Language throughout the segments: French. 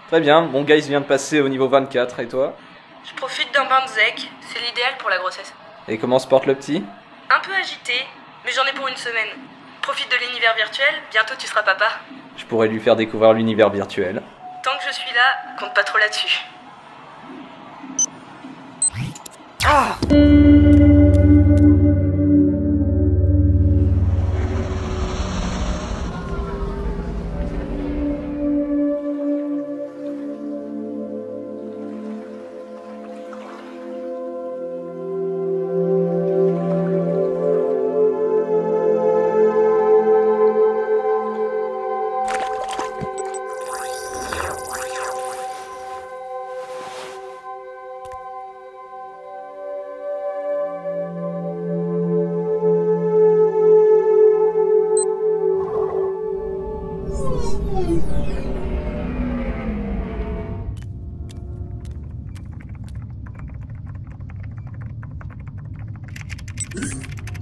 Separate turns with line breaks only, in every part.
Très bien, mon guys vient de passer au niveau 24, et toi?
Je profite d'un bain de zec, c'est l'idéal pour la grossesse.
Et comment se porte le petit?
Un peu agité, mais j'en ai pour une semaine. Profite de l'univers virtuel, bientôt tu seras papa.
Je pourrais lui faire découvrir l'univers virtuel.
Tant que je suis là, compte pas trop là-dessus.
Ah!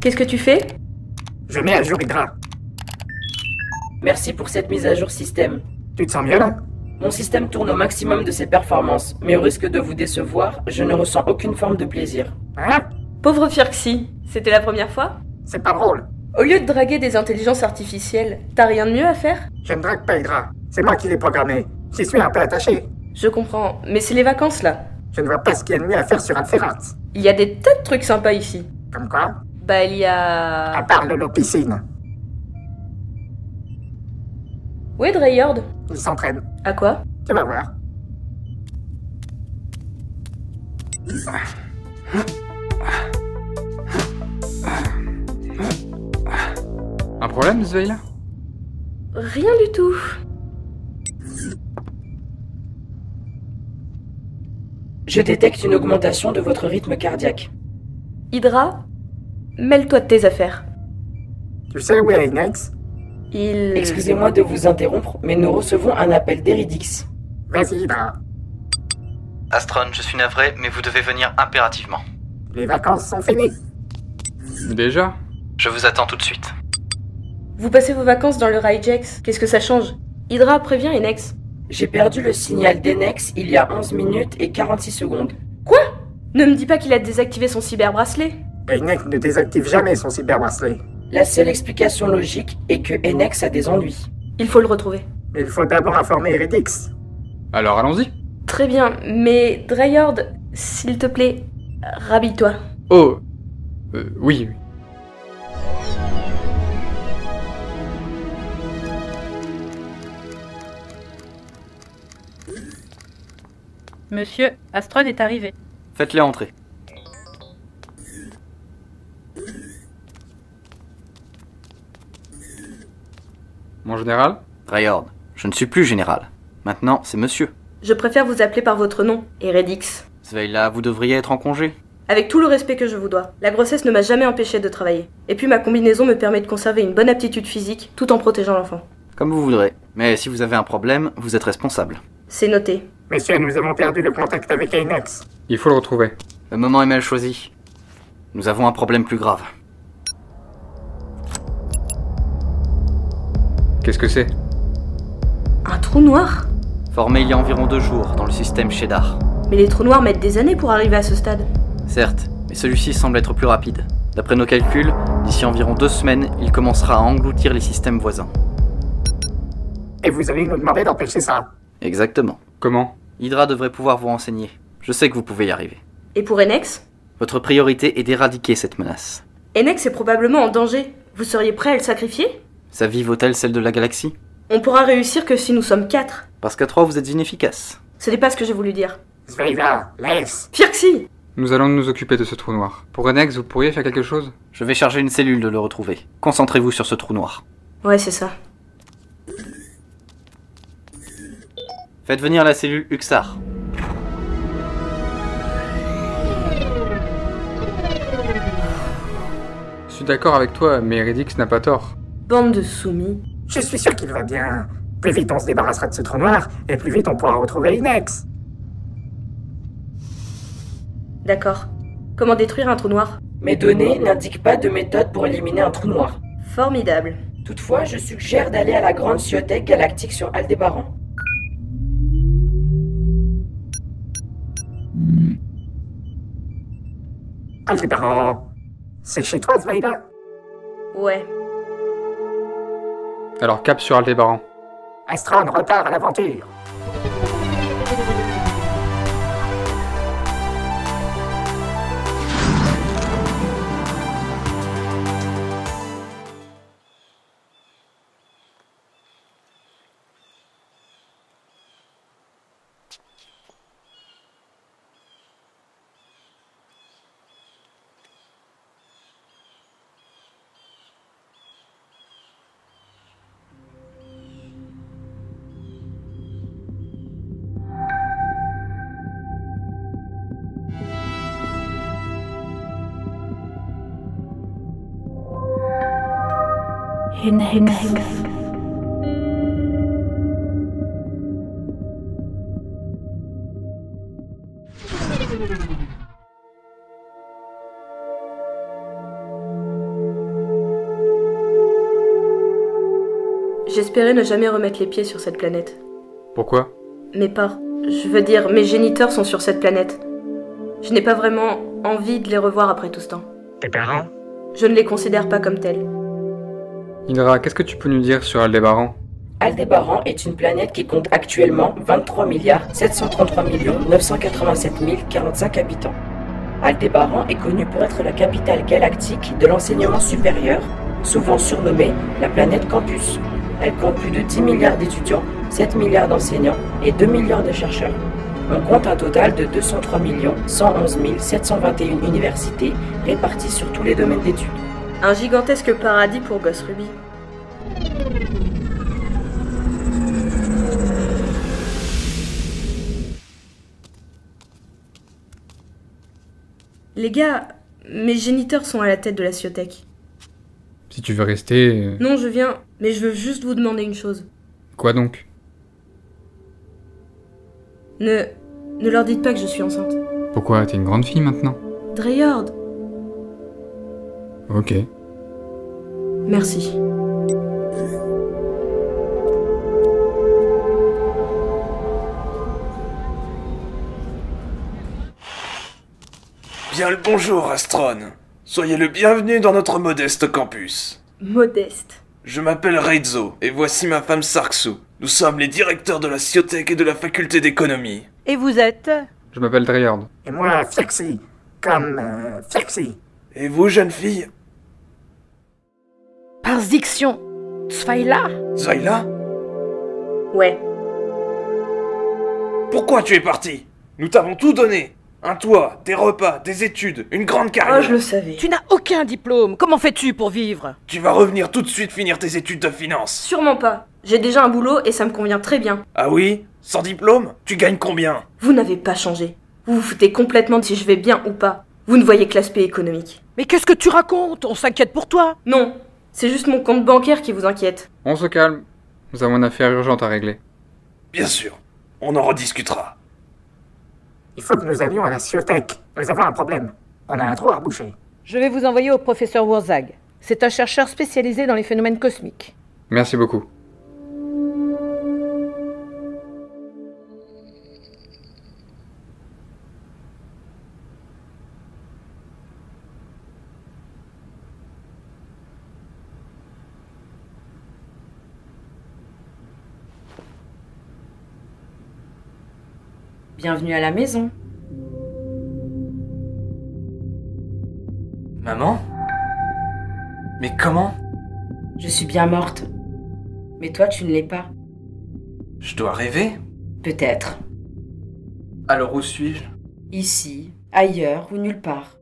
Qu'est-ce que tu fais?
Je mets à jour Hydra.
Merci pour cette mise à jour système.
Tu te sens mieux là?
Mon système tourne au maximum de ses performances, mais au risque de vous décevoir, je ne ressens aucune forme de plaisir.
Hein?
Pauvre Firxy, c'était la première fois?
C'est pas drôle.
Au lieu de draguer des intelligences artificielles, t'as rien de mieux à faire?
Je ne drague pas Hydra. C'est moi qui l'ai programmé. J'y suis un peu attaché.
Je comprends, mais c'est les vacances là.
Je ne vois pas ce qu'il y a de mieux à faire sur Alphérat.
Il y a des tas de trucs sympas ici.
Comme quoi?
Bah il y a...
À part de l'eau piscine.
Où est Dreyord?
Il s'entraîne.
À quoi?
Tu vas voir.
Un problème, Sveil?
Rien du tout.
Je détecte une augmentation de votre rythme cardiaque.
Hydra, mêle-toi de tes affaires.
Tu sais où est Inex?
Excusez-moi de vous interrompre, mais nous recevons un appel d'Eridix.
Vas-y Hydra.
Astron, je suis navré, mais vous devez venir impérativement.
Les vacances sont finies.
Déjà?
Je vous attends tout de suite.
Vous passez vos vacances dans le Railjex, qu'est-ce que ça change? Hydra prévient Enex.
J'ai perdu le signal d'Enex il y a 11 minutes et 46 secondes.
Quoi? Ne me dis pas qu'il a désactivé son cyberbracelet.
Inex ne désactive jamais son cyberbracelet.
La seule explication logique est que Enex a des ennuis.
Il faut le retrouver.
Mais il faut d'abord informer Eridix.
Alors allons-y.
Très bien, mais Dreyord, s'il te plaît, rhabille-toi.
Oh. Oui.
Monsieur, Astron est arrivé.
Faites-les entrer.
Mon général?
Dreyord, je ne suis plus général. Maintenant, c'est monsieur.
Je préfère vous appeler par votre nom, Eredix.
Sveila, vous devriez être en congé.
Avec tout le respect que je vous dois, la grossesse ne m'a jamais empêché de travailler. Et puis ma combinaison me permet de conserver une bonne aptitude physique tout en protégeant l'enfant.
Comme vous voudrez. Mais si vous avez un problème, vous êtes responsable.
C'est noté.
Messieurs, nous avons perdu le contact avec Inex.
Il faut le retrouver.
Le moment est mal choisi. Nous avons un problème plus grave.
Qu'est-ce que c'est?
Un trou noir?
Formé il y a environ 2 jours dans le système Shedar.
Mais les trous noirs mettent des années pour arriver à ce stade.
Certes, mais celui-ci semble être plus rapide. D'après nos calculs, d'ici environ 2 semaines, il commencera à engloutir les systèmes voisins.
Et vous allez nous demander d'empêcher ça.
Exactement.
Comment?
Hydra devrait pouvoir vous renseigner. Je sais que vous pouvez y arriver.
Et pour Enex?
Votre priorité est d'éradiquer cette menace.
Enex est probablement en danger. Vous seriez prêt à le sacrifier?
Sa vie vaut-elle celle de la galaxie?
On pourra réussir que si nous sommes 4.
Parce qu'à 3, vous êtes inefficace.
Ce n'est pas ce que j'ai voulu dire.
Sveila, laisse.
Firxy!
Nous allons nous occuper de ce trou noir. Pour Enex, vous pourriez faire quelque chose?
Je vais charger une cellule de le retrouver. Concentrez-vous sur ce trou noir.
Ouais, c'est ça.
Faites venir la cellule Uxar.
Je suis d'accord avec toi, mais Eridix n'a pas tort.
Bande de soumis.
Je suis sûr qu'il va bien. Plus vite on se débarrassera de ce trou noir, et plus vite on pourra retrouver Inex.
D'accord. Comment détruire un trou noir?
Mes données n'indiquent pas de méthode pour éliminer un trou noir.
Formidable.
Toutefois, je suggère d'aller à la grande ciothèque galactique sur Aldébaran.
Aldébaran, c'est chez toi, Zweila?
Ouais.
Alors cap sur Aldébaran.
Astron repart à l'aventure.
J'espérais ne jamais remettre les pieds sur cette planète.
Pourquoi?
Mes parts, je veux dire, mes géniteurs sont sur cette planète. Je n'ai pas vraiment envie de les revoir après tout ce temps.
Tes parents?
Je ne les considère pas comme tels.
Indra, qu'est-ce que tu peux nous dire sur Aldébaran?
Aldébaran est une planète qui compte actuellement 23 733 987 045 habitants. Aldébaran est connue pour être la capitale galactique de l'enseignement supérieur, souvent surnommée la planète campus. Elle compte plus de 10 milliards d'étudiants, 7 milliards d'enseignants et 2 milliards de chercheurs. On compte un total de 203 111 721 universités réparties sur tous les domaines d'études.
Un gigantesque paradis pour Ghost Ruby. Les gars, mes géniteurs sont à la tête de la Ciotech.
Si tu veux rester...
Non, je viens, mais je veux juste vous demander une chose.
Quoi donc?
Ne leur dites pas que je suis enceinte.
Pourquoi? T'es une grande fille maintenant?
Dreyard.
Ok.
Merci.
Bien le bonjour, Astron. Soyez le bienvenu dans notre modeste campus.
Modeste.
Je m'appelle Reizo, et voici ma femme Sarksu. Nous sommes les directeurs de la Ciotech et de la faculté d'économie.
Et vous êtes?
Je m'appelle Dreyard.
Et moi, Flexi. Comme Flexi.
Et vous, jeune fille?
Par diction, Zweila?
Zayla?
Ouais.
Pourquoi tu es parti? Nous t'avons tout donné. Un toit, des repas, des études, une grande
Oh,
carrière.
je le savais.
Tu n'as aucun diplôme. Comment fais-tu pour vivre?
Tu vas revenir tout de suite finir tes études de finance.
Sûrement pas. J'ai déjà un boulot et ça me convient très bien.
Ah oui? Sans diplôme? Tu gagnes combien?
Vous n'avez pas changé. Vous vous foutez complètement de si je vais bien ou pas. Vous ne voyez que l'aspect économique.
Mais qu'est-ce que tu racontes? On s'inquiète pour toi.
Non, c'est juste mon compte bancaire qui vous inquiète.
On se calme. Nous avons une affaire urgente à régler.
Bien sûr. On en rediscutera.
Il faut que nous allions à la Ciotech. Nous avons un problème. On a un trou à boucher.
Je vais vous envoyer au professeur Wurzag. C'est un chercheur spécialisé dans les phénomènes cosmiques.
Merci beaucoup.
Bienvenue à la maison.
Maman? Mais comment?
Je suis bien morte. Mais toi, tu ne l'es pas.
Je dois rêver?
Peut-être.
Alors où suis-je?
Ici, ailleurs ou nulle part.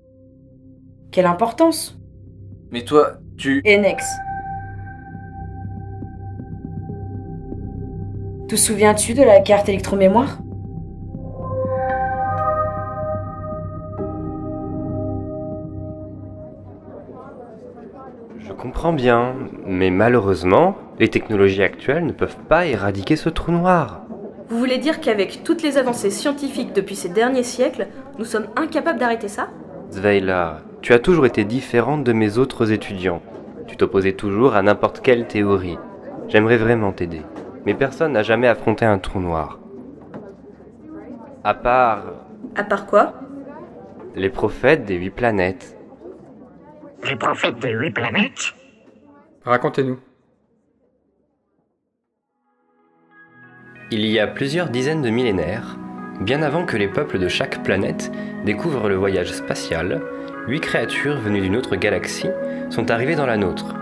Quelle importance?
Mais toi, tu...
Enex. Te souviens-tu de la carte électromémoire?
Je comprends bien, mais malheureusement, les technologies actuelles ne peuvent pas éradiquer ce trou noir.
Vous voulez dire qu'avec toutes les avancées scientifiques depuis ces derniers siècles, nous sommes incapables d'arrêter ça?
Zweila, tu as toujours été différente de mes autres étudiants. Tu t'opposais toujours à n'importe quelle théorie. J'aimerais vraiment t'aider, mais personne n'a jamais affronté un trou noir. À part
À part quoi?
Les prophètes des 8 planètes.
Les prophètes des 8 planètes?
Racontez-nous.
Il y a plusieurs dizaines de millénaires, bien avant que les peuples de chaque planète découvrent le voyage spatial, 8 créatures venues d'une autre galaxie sont arrivées dans la nôtre.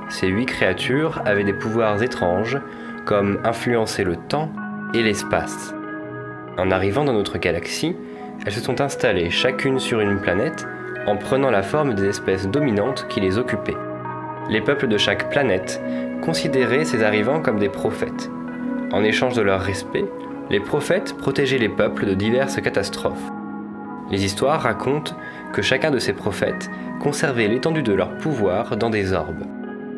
Ces 8 créatures avaient des pouvoirs étranges, comme influencer le temps et l'espace. En arrivant dans notre galaxie, elles se sont installées chacune sur une planète en prenant la forme des espèces dominantes qui les occupaient. Les peuples de chaque planète considéraient ces arrivants comme des prophètes. En échange de leur respect, les prophètes protégeaient les peuples de diverses catastrophes. Les histoires racontent que chacun de ces prophètes conservait l'étendue de leur pouvoir dans des orbes.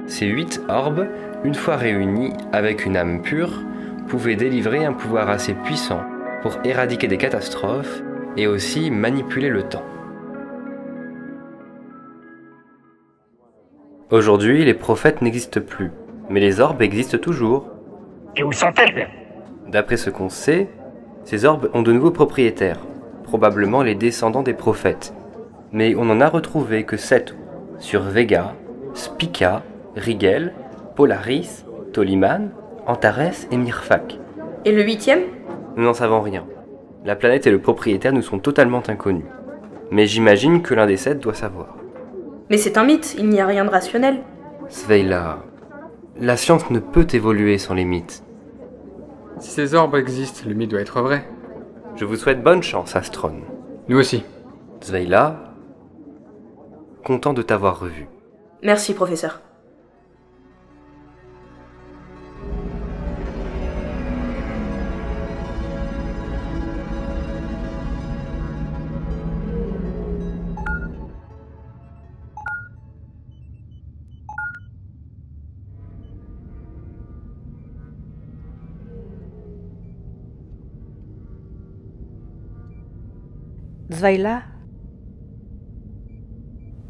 Ces 8 orbes, une fois réunis avec une âme pure, pouvaient délivrer un pouvoir assez puissant pour éradiquer des catastrophes et aussi manipuler le temps. Aujourd'hui, les prophètes n'existent plus, mais les orbes existent toujours.
Et où sont-elles?
D'après ce qu'on sait, ces orbes ont de nouveaux propriétaires, probablement les descendants des prophètes. Mais on n'en a retrouvé que 7 sur Vega, Spica, Rigel, Polaris, Toliman, Antares et Mirfak.
Et le 8e?
Nous n'en savons rien. La planète et le propriétaire nous sont totalement inconnus. Mais j'imagine que l'un des 7 doit savoir.
Mais c'est un mythe, il n'y a rien de rationnel.
Sveila, la science ne peut évoluer sans les mythes.
Si ces orbes existent, le mythe doit être vrai.
Je vous souhaite bonne chance, Astron.
Nous aussi.
Sveila, content de t'avoir revu.
Merci, professeur.
Zweila,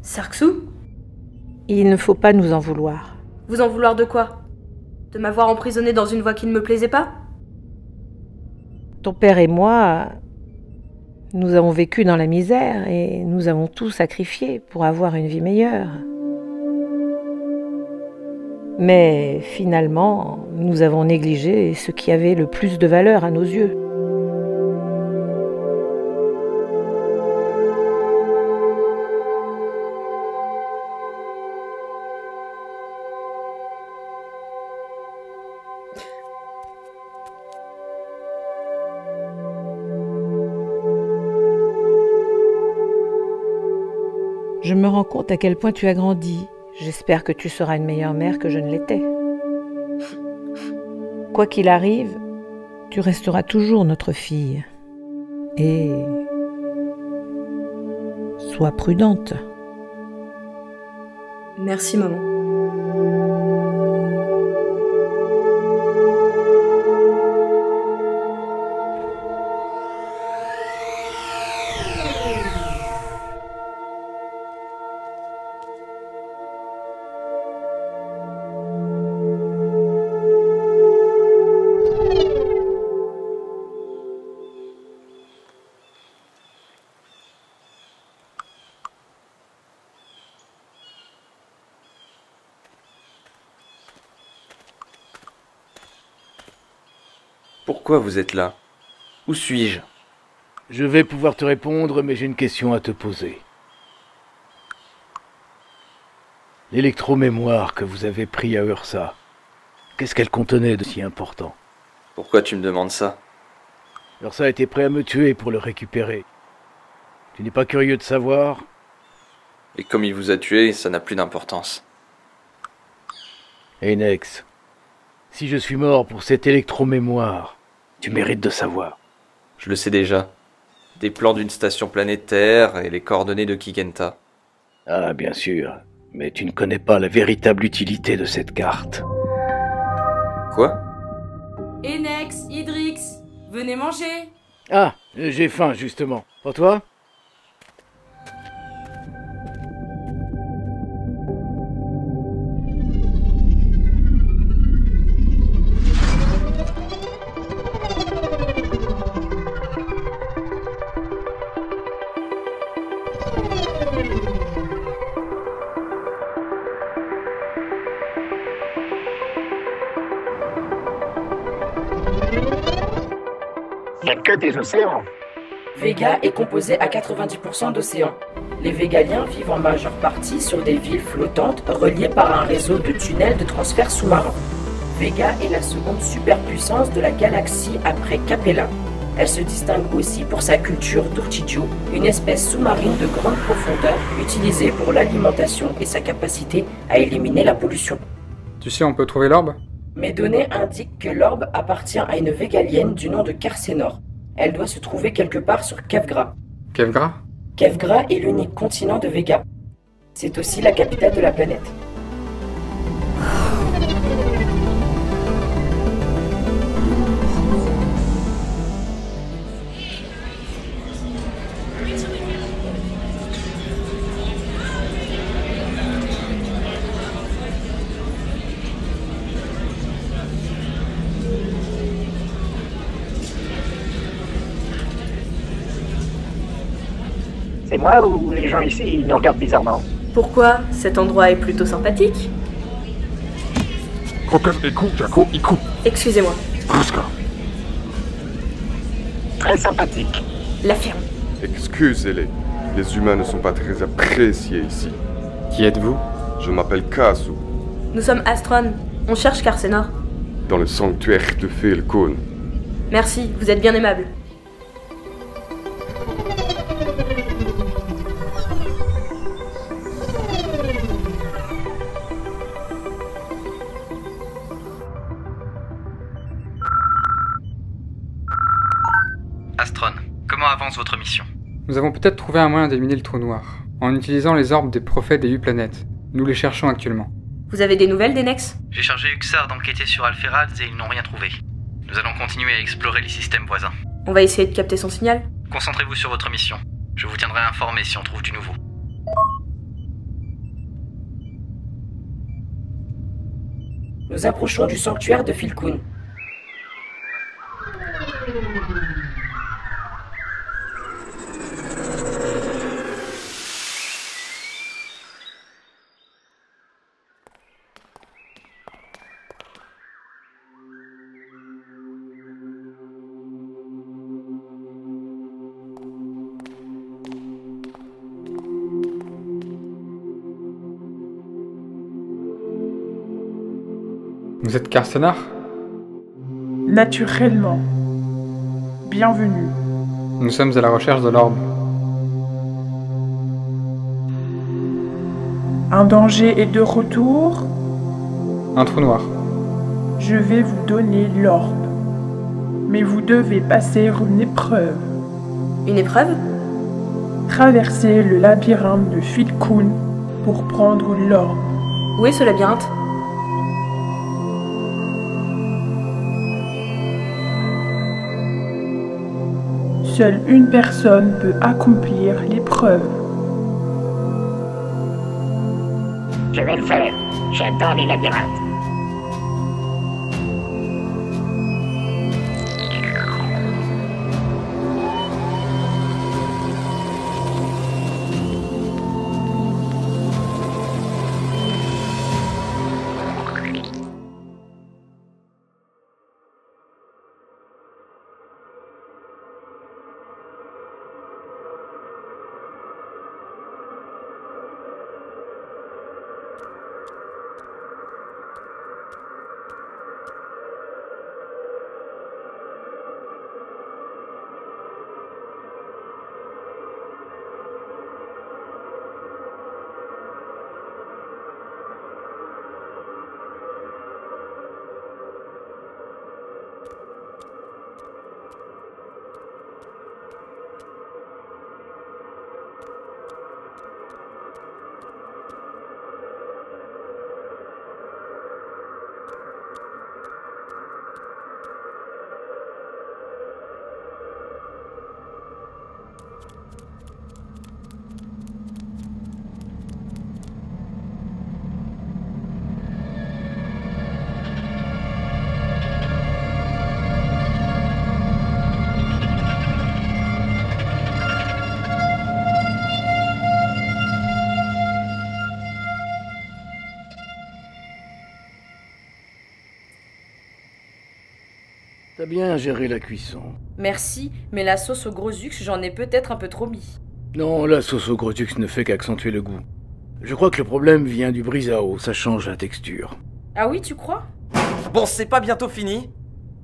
Sarksou?
il ne faut pas nous en vouloir.
Vous en vouloir de quoi? De m'avoir emprisonné dans une voie qui ne me plaisait pas?
Ton père et moi, nous avons vécu dans la misère et nous avons tout sacrifié pour avoir une vie meilleure. Mais finalement, nous avons négligé ce qui avait le plus de valeur à nos yeux. Je me rends compte à quel point tu as grandi. J'espère que tu seras une meilleure mère que je ne l'étais. Quoi qu'il arrive, tu resteras toujours notre fille. Et sois prudente.
Merci, maman.
Pourquoi vous êtes là? Où suis-je?
Je vais pouvoir te répondre, mais j'ai une question à te poser. L'électromémoire que vous avez pris à Ursa, qu'est-ce qu'elle contenait de si important?
Pourquoi tu me demandes ça?
Ursa était prêt à me tuer pour le récupérer. Tu n'es pas curieux de savoir?
Et comme il vous a tué, ça n'a plus d'importance.
Enex, si je suis mort pour cette électromémoire, tu mérites de savoir.
Je le sais déjà. Des plans d'une station planétaire et les coordonnées de Kigenta.
Ah, bien sûr, mais tu ne connais pas la véritable utilité de cette carte.
Quoi?
Enex, Idrix, venez manger.
Ah, j'ai faim, justement. Pour toi?
n'y a que des océans.
Vega est composé à 90% d'océans. Les Végaliens vivent en majeure partie sur des villes flottantes reliées par un réseau de tunnels de transfert sous-marin. Vega est la seconde superpuissance de la galaxie après Capella. Elle se distingue aussi pour sa culture d'Urtijo, une espèce sous-marine de grande profondeur utilisée pour l'alimentation et sa capacité à éliminer la pollution.
Tu sais, on peut trouver l'orbe?
Mes données indiquent que l'orbe appartient à une Végalienne du nom de Carcénor. Elle doit se trouver quelque part sur Kevgra.
Kevgra?
Kevgra est l'unique continent de Vega. C'est aussi la capitale de la planète.
C'est moi ou les gens ici ils nous regardent bizarrement?
Pourquoi? Cet endroit est plutôt sympathique. Excusez-moi.
Très sympathique.
La ferme.
Excusez-les, les humains ne sont pas très appréciés ici.
Qui êtes-vous?
Je m'appelle Kazu,
Nous sommes Astron. On cherche Carcénor.
dans le sanctuaire de Felcon.
Merci, vous êtes bien aimable.
Astron, comment avance votre mission?
Nous avons peut-être trouvé un moyen d'éliminer le trou noir, en utilisant les orbes des prophètes des 8 planètes. Nous les cherchons actuellement.
Vous avez des nouvelles d'Enex?
J'ai chargé Uxar d'enquêter sur Alphérads et ils n'ont rien trouvé. Nous allons continuer à explorer les systèmes voisins.
On va essayer de capter son signal.
Concentrez-vous sur votre mission. Je vous tiendrai informé si on trouve du nouveau.
Nous approchons du sanctuaire de Filkun.
Vous êtes Carcénor?
Naturellement. Bienvenue.
Nous sommes à la recherche de l'orbe.
Un danger est de retour.
Un trou noir.
Je vais vous donner l'orbe. Mais vous devez passer une épreuve.
Une épreuve?
Traverser le labyrinthe de Filkun pour prendre l'orbe.
Où est ce labyrinthe?
Seule une personne peut accomplir l'épreuve.
Je vais le faire. J'adore les labyrinthes.
T'as bien géré la cuisson.
Merci, mais la sauce au gros ux, j'en ai peut-être un peu trop mis.
Non, la sauce au gros ux ne fait qu'accentuer le goût. Je crois que le problème vient du brise-à-eau, ça change la texture.
Ah oui, tu crois?
Bon, c'est pas bientôt fini?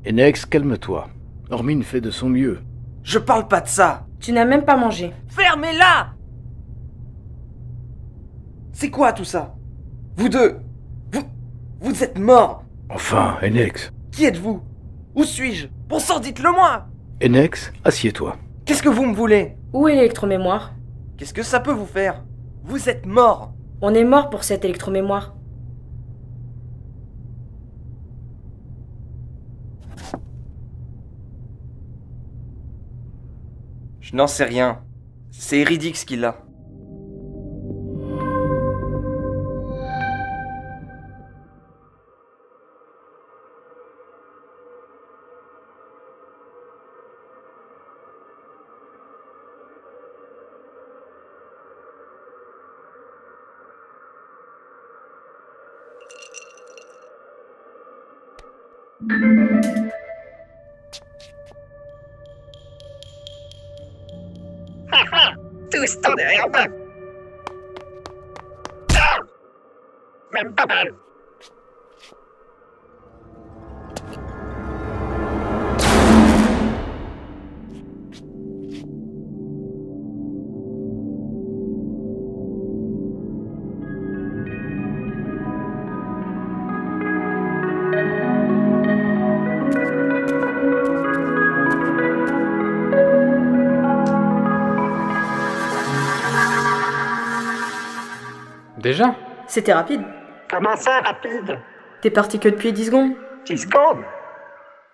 Enex, calme-toi. Ormine fait de son mieux.
Je parle pas de ça!
Tu n'as même pas mangé.
Fermez-la! C'est quoi tout ça? Vous deux! Vous êtes morts!
Enfin, Enex.
Qui êtes-vous? Où suis-je? Bon sang, dites-le moi!
Enex, assieds-toi.
Qu'est-ce que vous me voulez?
Où est l'électromémoire?
Qu'est-ce que ça peut vous faire? Vous êtes morts!
On est mort pour cette électromémoire.
Je n'en sais rien. C'est Eridix qui l'a.
Tous dans derrière moi. Ah, même pas mal.
Déjà?
C'était rapide.
Comment ça, rapide?
T'es parti que depuis 10 secondes.
10 secondes?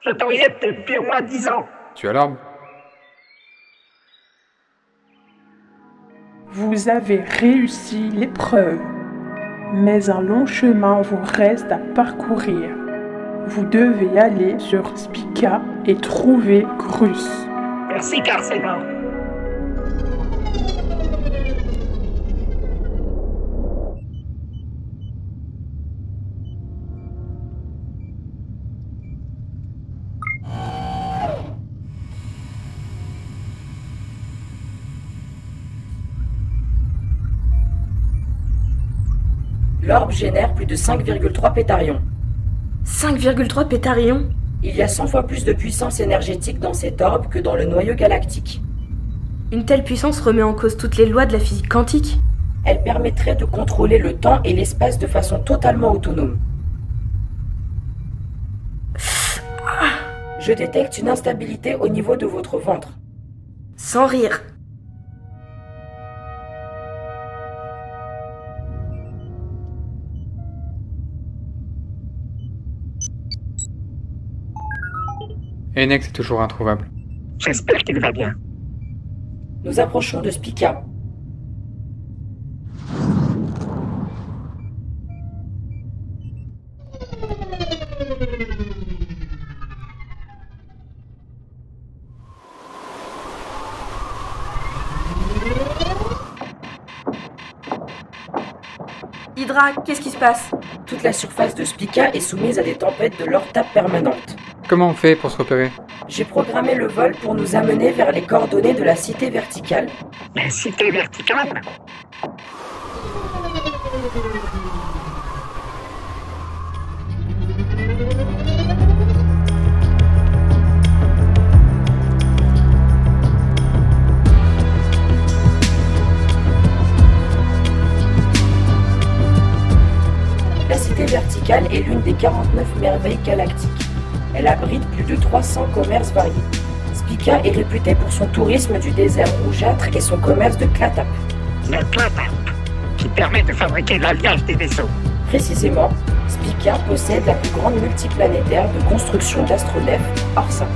Je t'oriente depuis au moins 10 ans.
Tu as l'orbe?
Vous avez réussi l'épreuve, mais un long chemin vous reste à parcourir. Vous devez aller sur Spica et trouver Grus.
Merci, Carcéna.
L'orbe génère plus de 5,3 pétarions.
5,3 pétarions?
Il y a 100 fois plus de puissance énergétique dans cet orbe que dans le noyau galactique.
Une telle puissance remet en cause toutes les lois de la physique quantique.
Elle permettrait de contrôler le temps et l'espace de façon totalement autonome. Je détecte une instabilité au niveau de votre ventre.
Sans rire.
Enex est toujours introuvable.
J'espère qu'il va bien.
Nous approchons de Spica.
Hydra, qu'est-ce qui se passe?
Toute la surface de Spica est soumise à des tempêtes de l'ortape permanentes.
Comment on fait pour se repérer?
J'ai programmé le vol pour nous amener vers les coordonnées de la cité verticale.
La cité verticale?
La cité verticale est l'une des 49 merveilles galactiques. Elle abrite plus de 300 commerces variés. Spica est réputée pour son tourisme du désert rougeâtre et son commerce de clatap.
Le clatap, qui permet de fabriquer l'alliage des vaisseaux.
Précisément, Spica possède la plus grande multiplanétaire de construction d'astronefs hors sein.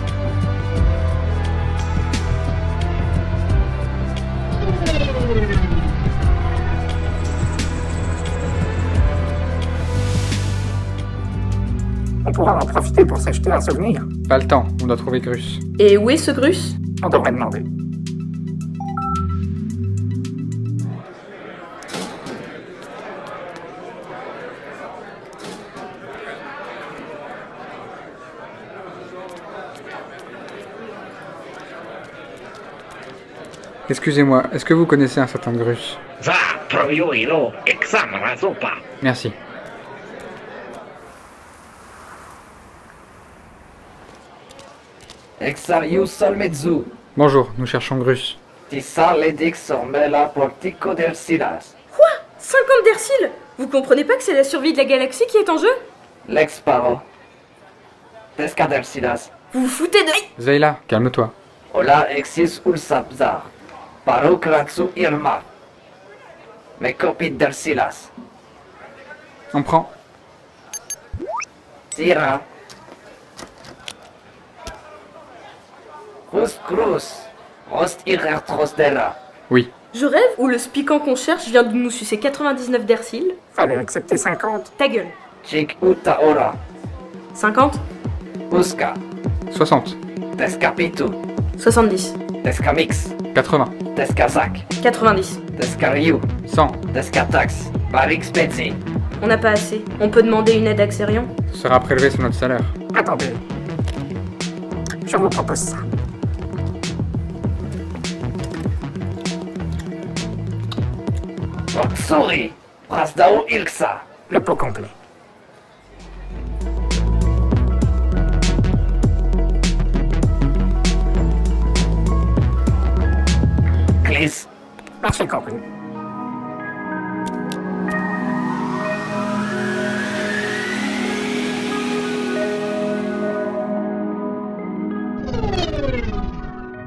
On pourra en profiter pour s'acheter un souvenir.
Pas le temps, on doit trouver Grus.
Et où est ce Grus?
On devrait demander.
Excusez-moi, est-ce que vous connaissez un certain Grus? Merci.
Exarius Solmezu,
Bonjour, nous cherchons Grus.
Tisaledix Ormela Portico del Silas.
Quoi 50 d'Ercil? Vous comprenez pas que c'est la survie de la galaxie qui est en jeu?
Lex Paro. Tesca del Silas.
Vous vous foutez de...
Zayla, calme-toi.
Ola exis ulsapzar. Paro kratsu irma. Me copit del Silas.
On prend.
Tira. Cruz cruz. Rost irertrosdera.
Oui.
Je rêve ou le spiquant qu'on cherche vient de nous sucer 99 d'Ercil?
Fallait accepter 50.
Ta gueule.
Chic uta ora.
50?
Uska.
60.
Tescapitu.
70.
Tescamix.
80.
Tescasac.
90.
Tescariu.
100.
Tescatax. Barix Petzi.
On n'a pas assez. On peut demander une aide à Xerion?
Ce sera prélevé sur notre salaire.
Attendez. Je vous propose ça.
Oxuri. Prasdao Ilxa.
Le pot complet.
Clis.
Marché conclu.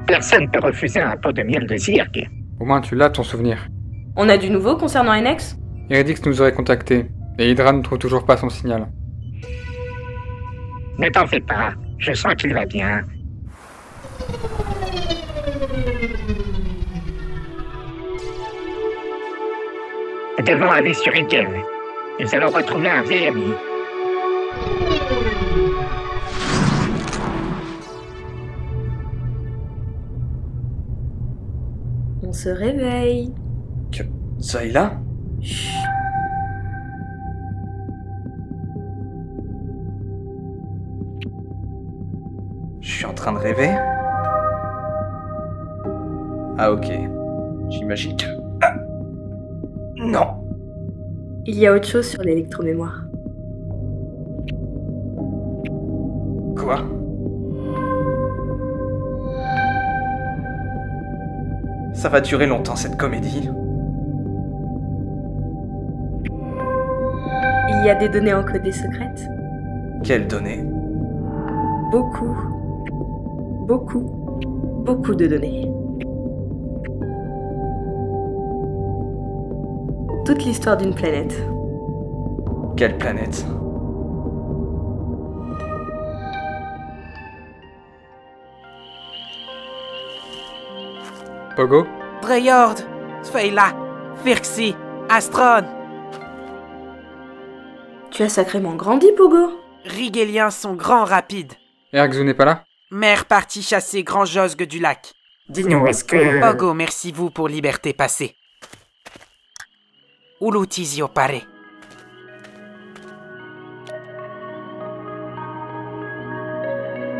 Personne ne peut refuser un pot de miel de cirque.
Au moins tu l'as ton souvenir.
On a du nouveau concernant NX?
Iridix nous aurait contacté, et Hydra ne trouve toujours pas son signal.
Ne t'en fais pas, je sens qu'il va bien. Devons aller sur Riken. Nous allons retrouver un vieil ami.
On se réveille.
Zayla?
Chut.
Je suis en train de rêver? Ah ok. J'imagine que... Ah non.
Il y a autre chose sur l'électromémoire.
Quoi? Ça va durer longtemps cette comédie.
Il y a des données encodées secrètes.
Quelles données?
Beaucoup. Beaucoup. Beaucoup de données. Toute l'histoire d'une planète.
Quelle planète?
Pogo?
Dreyord, Sfeila, Firxi, Astron.
Tu as sacrément grandi, Pogo.
Rigéliens sont grands rapides.
Ergzu n'est pas là?
Mère partie chasser Grand Josgue du lac.
Dis-nous, est-ce que...
Pogo, merci vous pour liberté passée. Ulutizio pare.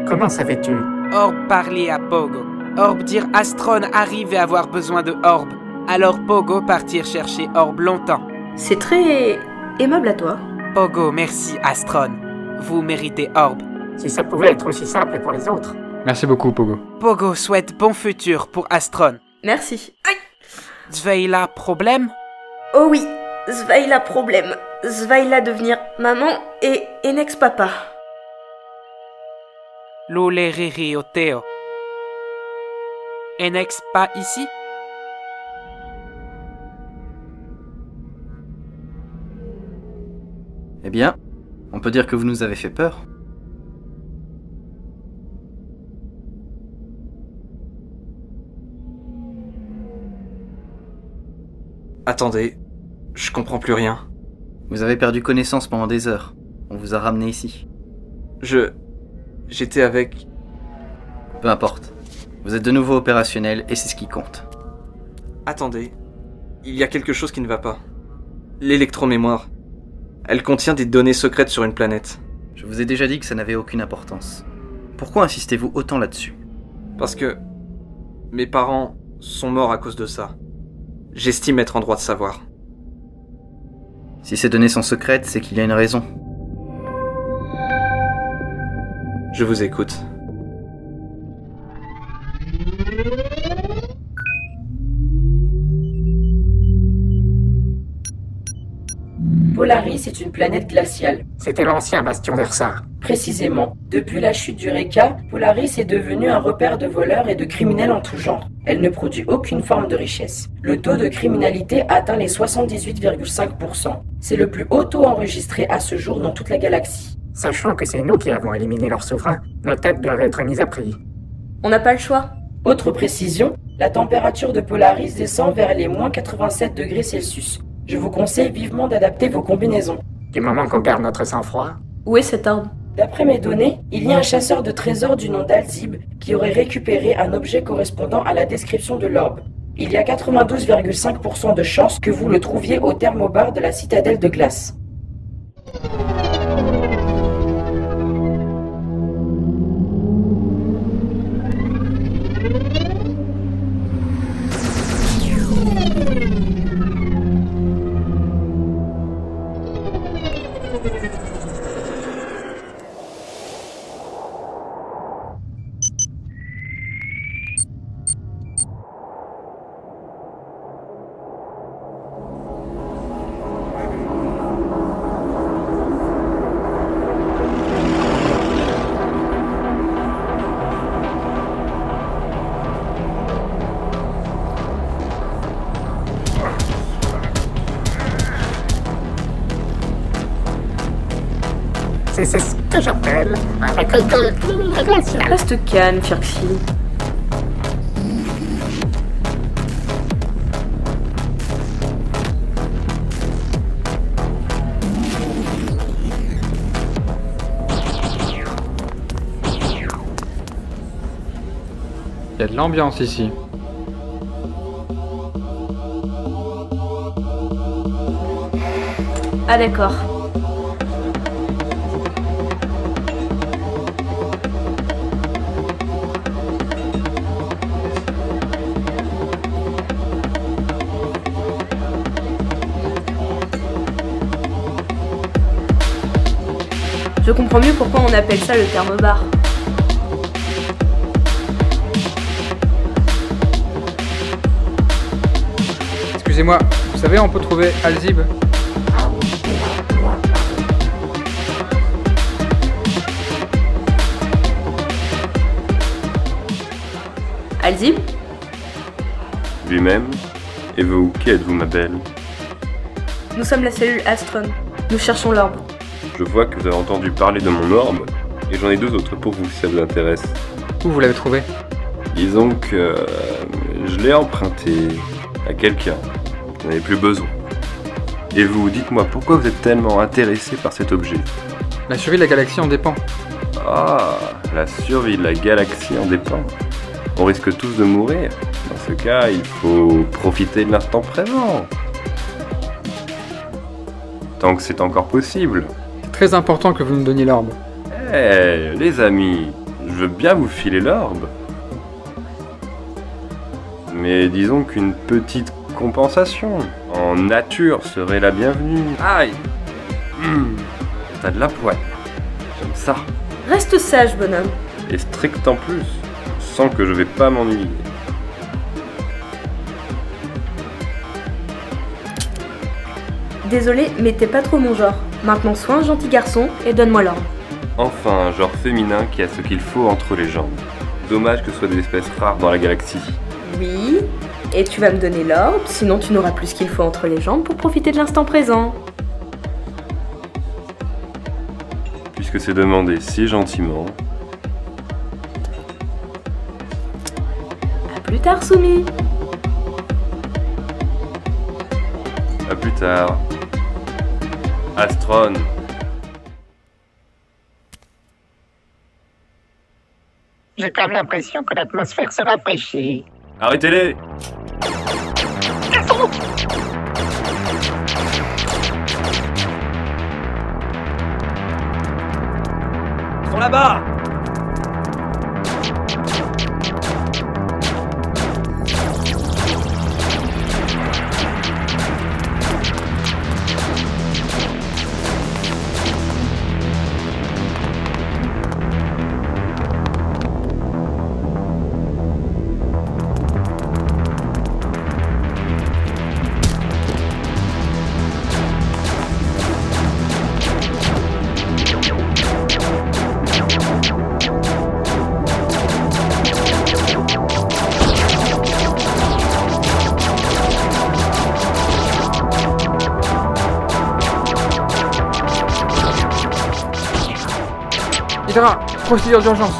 Comment savais-tu?
Orb parlait à Pogo. Orb dire Astron arrive et avoir besoin de Orb. Alors Pogo partir chercher Orb longtemps.
C'est très aimable à toi.
Pogo, merci Astron. Vous méritez Orb.
Si ça pouvait être aussi simple pour les autres.
Merci beaucoup, Pogo.
Pogo souhaite bon futur pour Astron.
Merci. Aïe.
Zveila, problème?
Oh oui, Zvaila problème. Zvaila devenir maman et Enex papa.
Loleriri Oteo. Enex pas ici?
Eh bien, on peut dire que vous nous avez fait peur.
Attendez, je comprends plus rien.
Vous avez perdu connaissance pendant des heures. On vous a ramené ici.
J'étais avec...
Peu importe. Vous êtes de nouveau opérationnel et c'est ce qui compte.
Attendez, il y a quelque chose qui ne va pas. L'électromémoire. Elle contient des données secrètes sur une planète.
Je vous ai déjà dit que ça n'avait aucune importance. Pourquoi insistez-vous autant là-dessus?
Parce que... mes parents sont morts à cause de ça. J'estime être en droit de savoir.
Si ces données sont secrètes, c'est qu'il y a une raison.
Je vous écoute.
Polaris est une planète glaciale.
C'était l'ancien bastion d'Ursa.
Précisément, depuis la chute du Reka, Polaris est devenue un repère de voleurs et de criminels en tout genre. Elle ne produit aucune forme de richesse. Le taux de criminalité atteint les 78,5%. C'est le plus haut taux enregistré à ce jour dans toute la galaxie.
Sachant que c'est nous qui avons éliminé leur souverain, nos têtes doivent être mises à prix.
On n'a pas le choix.
Autre précision, la température de Polaris descend vers les moins 87 degrés Celsius. Je vous conseille vivement d'adapter vos combinaisons.
Du moment qu'on garde notre sang-froid.
Où est cet orbe?
D'après mes données, il y a un chasseur de trésors du nom d'Alzib qui aurait récupéré un objet correspondant à la description de l'orbe. Il y a 92,5% de chances que vous le trouviez au thermobar de la citadelle de glace.
C'est ce que j'appelle un récolte glacial.
Reste calme, Firxy.
Il y a de l'ambiance ici.
Ah d'accord. Je comprends mieux pourquoi on appelle ça le thermobar.
Excusez-moi, vous savez, on peut trouver Alzib?
Alzib?
Lui-même. Et vous, qui êtes-vous, ma belle?
Nous sommes la cellule Astron. Nous cherchons l'orbe.
Je vois que vous avez entendu parler de mon orbe, et j'en ai deux autres pour vous si ça vous intéresse.
Où vous l'avez trouvé?
Disons que je l'ai emprunté à quelqu'un qui n'en avait plus besoin. Et vous, dites-moi, pourquoi vous êtes tellement intéressé par cet objet?
La survie de la galaxie en dépend.
Ah, la survie de la galaxie en dépend. On risque tous de mourir. Dans ce cas, il faut profiter de l'instant présent. Tant que c'est encore possible.
C'est très important que vous nous donniez l'orbe.
Eh, les amis, je veux bien vous filer l'orbe. Mais disons qu'une petite compensation en nature serait la bienvenue. Aïe. T'as de la poêle. J'aime ça.
Reste sage, bonhomme.
Et strict en plus. Je sens que je vais pas m'ennuyer.
Désolé, mais t'es pas trop mon genre. Maintenant sois un gentil garçon et donne-moi l'orbe.
Enfin, un genre féminin qui a ce qu'il faut entre les jambes. Dommage que ce soit des espèces rares dans la galaxie.
Oui, et tu vas me donner l'orbe, sinon tu n'auras plus ce qu'il faut entre les jambes pour profiter de l'instant présent.
Puisque c'est demandé si gentiment.
À plus tard, Soumi.
À plus tard. Astron.
J'ai comme l'impression que l'atmosphère se rafraîchit.
Arrêtez-les!
Ils sont là-bas!
Hydra, procédure d'urgence.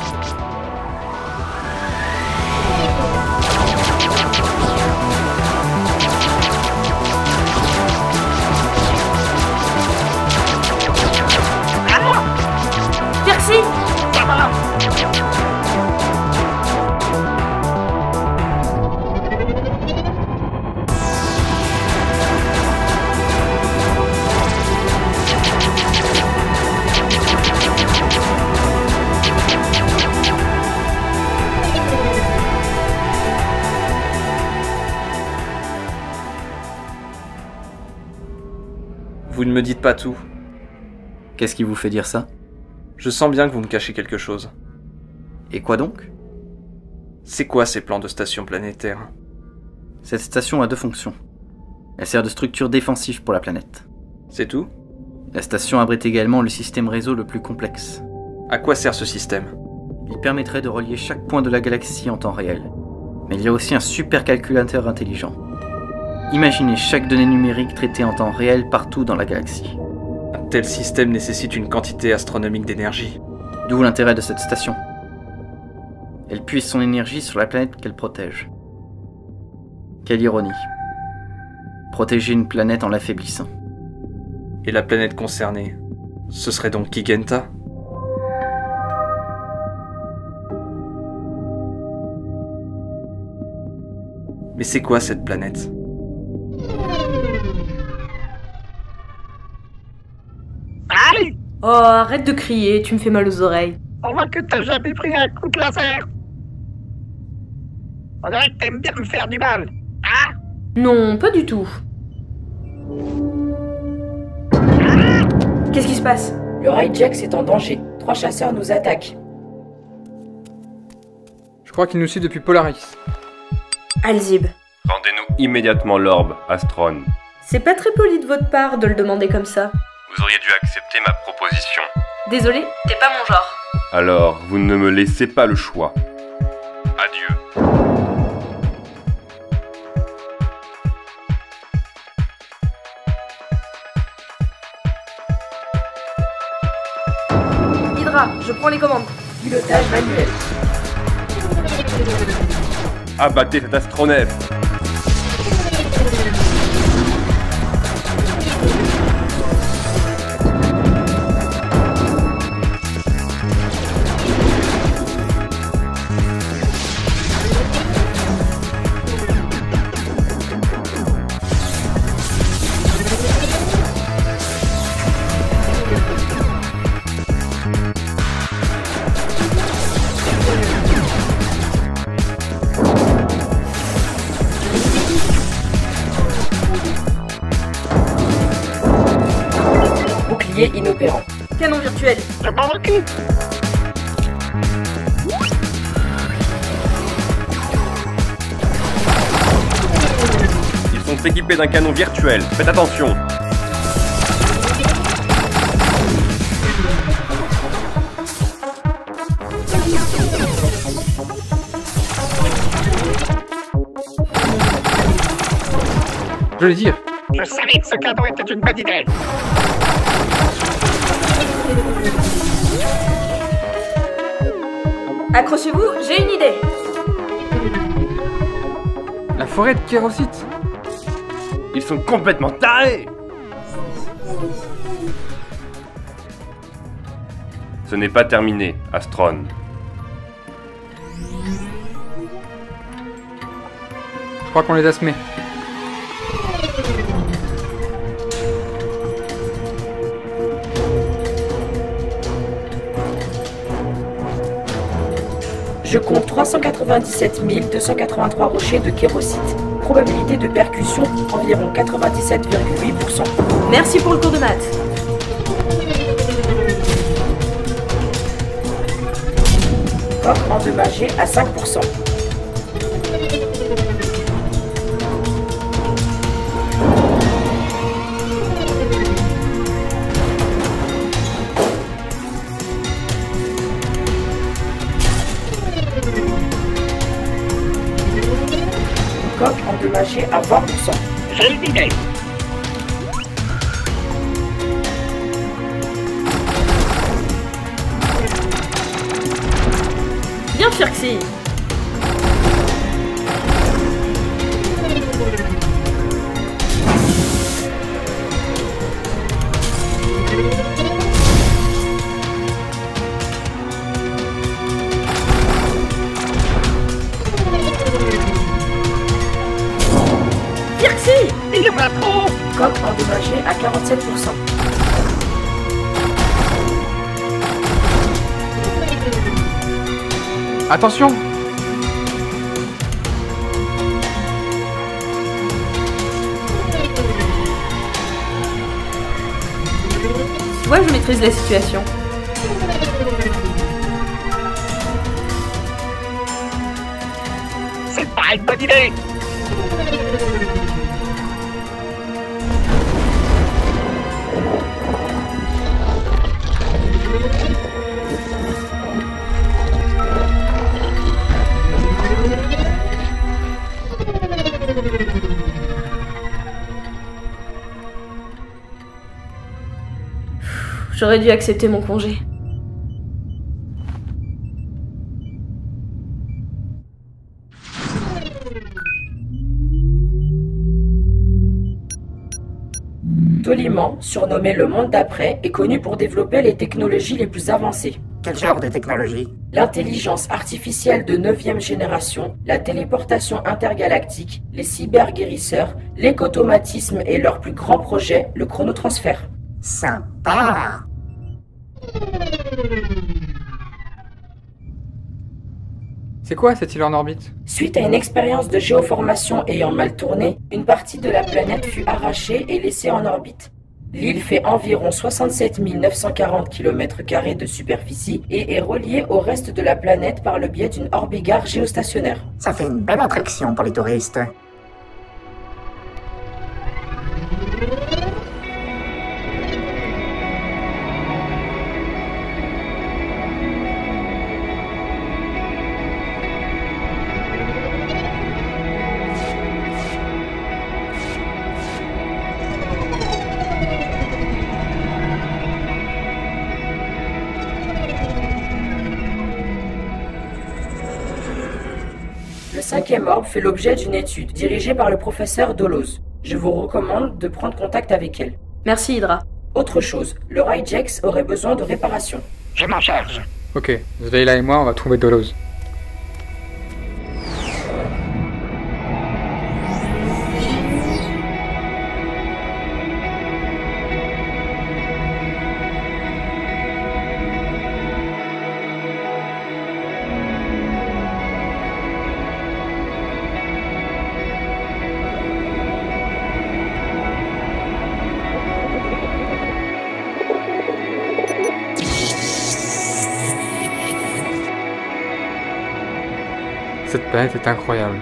Percy!
Vous ne me dites pas tout.
Qu'est-ce qui vous fait dire ça?
Je sens bien que vous me cachez quelque chose.
Et quoi donc?
C'est quoi ces plans de station planétaire?
Cette station a 2 fonctions. Elle sert de structure défensive pour la planète.
C'est tout?
La station abrite également le système réseau le plus complexe.
À quoi sert ce système?
Il permettrait de relier chaque point de la galaxie en temps réel. Mais il y a aussi un supercalculateur intelligent. Imaginez chaque donnée numérique traitée en temps réel partout dans la galaxie.
Un tel système nécessite une quantité astronomique d'énergie.
D'où l'intérêt de cette station. Elle puise son énergie sur la planète qu'elle protège. Quelle ironie. Protéger une planète en l'affaiblissant.
Et la planète concernée, ce serait donc Kigenta? Mais c'est quoi cette planète?
Allez!
Oh, arrête de crier, tu me fais mal aux oreilles.
On voit que t'as jamais pris un coup de laser. On dirait que t'aimes bien me faire du mal. Hein?
Non, pas du tout. Qu'est-ce qui se passe?
Le Railjax est en danger. 3 chasseurs nous attaquent.
Je crois qu'il nous suit depuis Polaris.
Alzib.
Rendez-nous immédiatement l'orbe, Astron.
C'est pas très poli de votre part de le demander comme ça.
Vous auriez dû accepter ma proposition.
Désolé, t'es pas mon genre.
Alors, vous ne me laissez pas le choix. Adieu.
Hydra, je prends les commandes.
Pilotage manuel.
Abattez cet astronef.
Bouclier inopérant.
Canon virtuel.
Je m'en occupe.
Ils sont équipés d'un canon virtuel. Faites attention.
Je le dire.
Je savais que ce cadeau était une bonne idée.
Accrochez-vous, j'ai une idée.
La forêt de Kérosite.
Ils sont complètement tarés. Ce n'est pas terminé, Astron.
Je crois qu'on les a semés.
Je compte 397 283 rochers de kérosite. Probabilité de percussion environ 97,8%.
Merci pour le cours de maths.
Coque endommagée à 5%. Coque endommagée à 20%.
J'ai une idée.
Viens, Firxy!
Firxy! Il est pas trop! Coque endommagé à 47%.
Attention!
Tu vois, je maîtrise la situation.
C'est pas une bonne idée.
J'aurais dû accepter mon congé.
Toliman, surnommé le monde d'après, est connu pour développer les technologies les plus avancées.
Quel genre de technologie?
L'intelligence artificielle de 9e génération, la téléportation intergalactique, les cyberguérisseurs, l'écoautomatisme et leur plus grand projet, le chronotransfert.
Sympa.
C'est quoi cette île en orbite?
Suite à une expérience de géoformation ayant mal tourné, une partie de la planète fut arrachée et laissée en orbite. L'île fait environ 67 940 km² de superficie et est reliée au reste de la planète par le biais d'une orbigare géostationnaire.
Ça fait une belle attraction pour les touristes.
Le 5e orbe fait l'objet d'une étude dirigée par le professeur Doloz. Je vous recommande de prendre contact avec elle.
Merci, Hydra.
Autre chose, le Railjex aurait besoin de réparation.
Je m'en charge.
Ok, Sveila et moi, on va trouver Doloz. Cette planète est incroyable.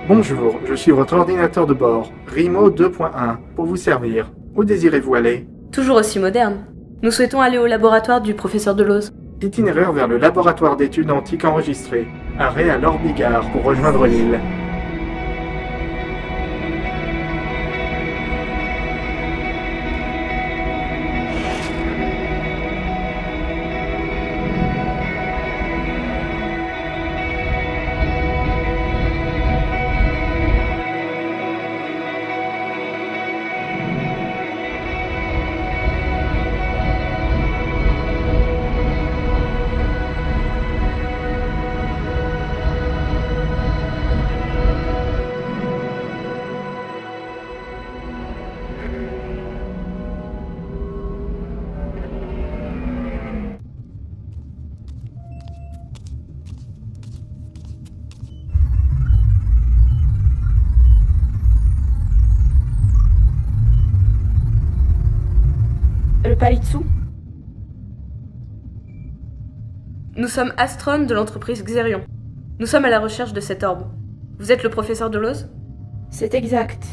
Bonjour, je suis votre ordinateur de bord, Rimo 2.1, pour vous servir. Où désirez-vous aller?
Toujours aussi moderne. Nous souhaitons aller au laboratoire du professeur Doloz.
Itinéraire vers le laboratoire d'études antiques enregistré. Arrêt à l'Orbigare pour rejoindre l'île.
Le Palitsu? Nous sommes Astron de l'entreprise Xerion. Nous sommes à la recherche de cet orbe. Vous êtes le professeur Doloz?
C'est exact.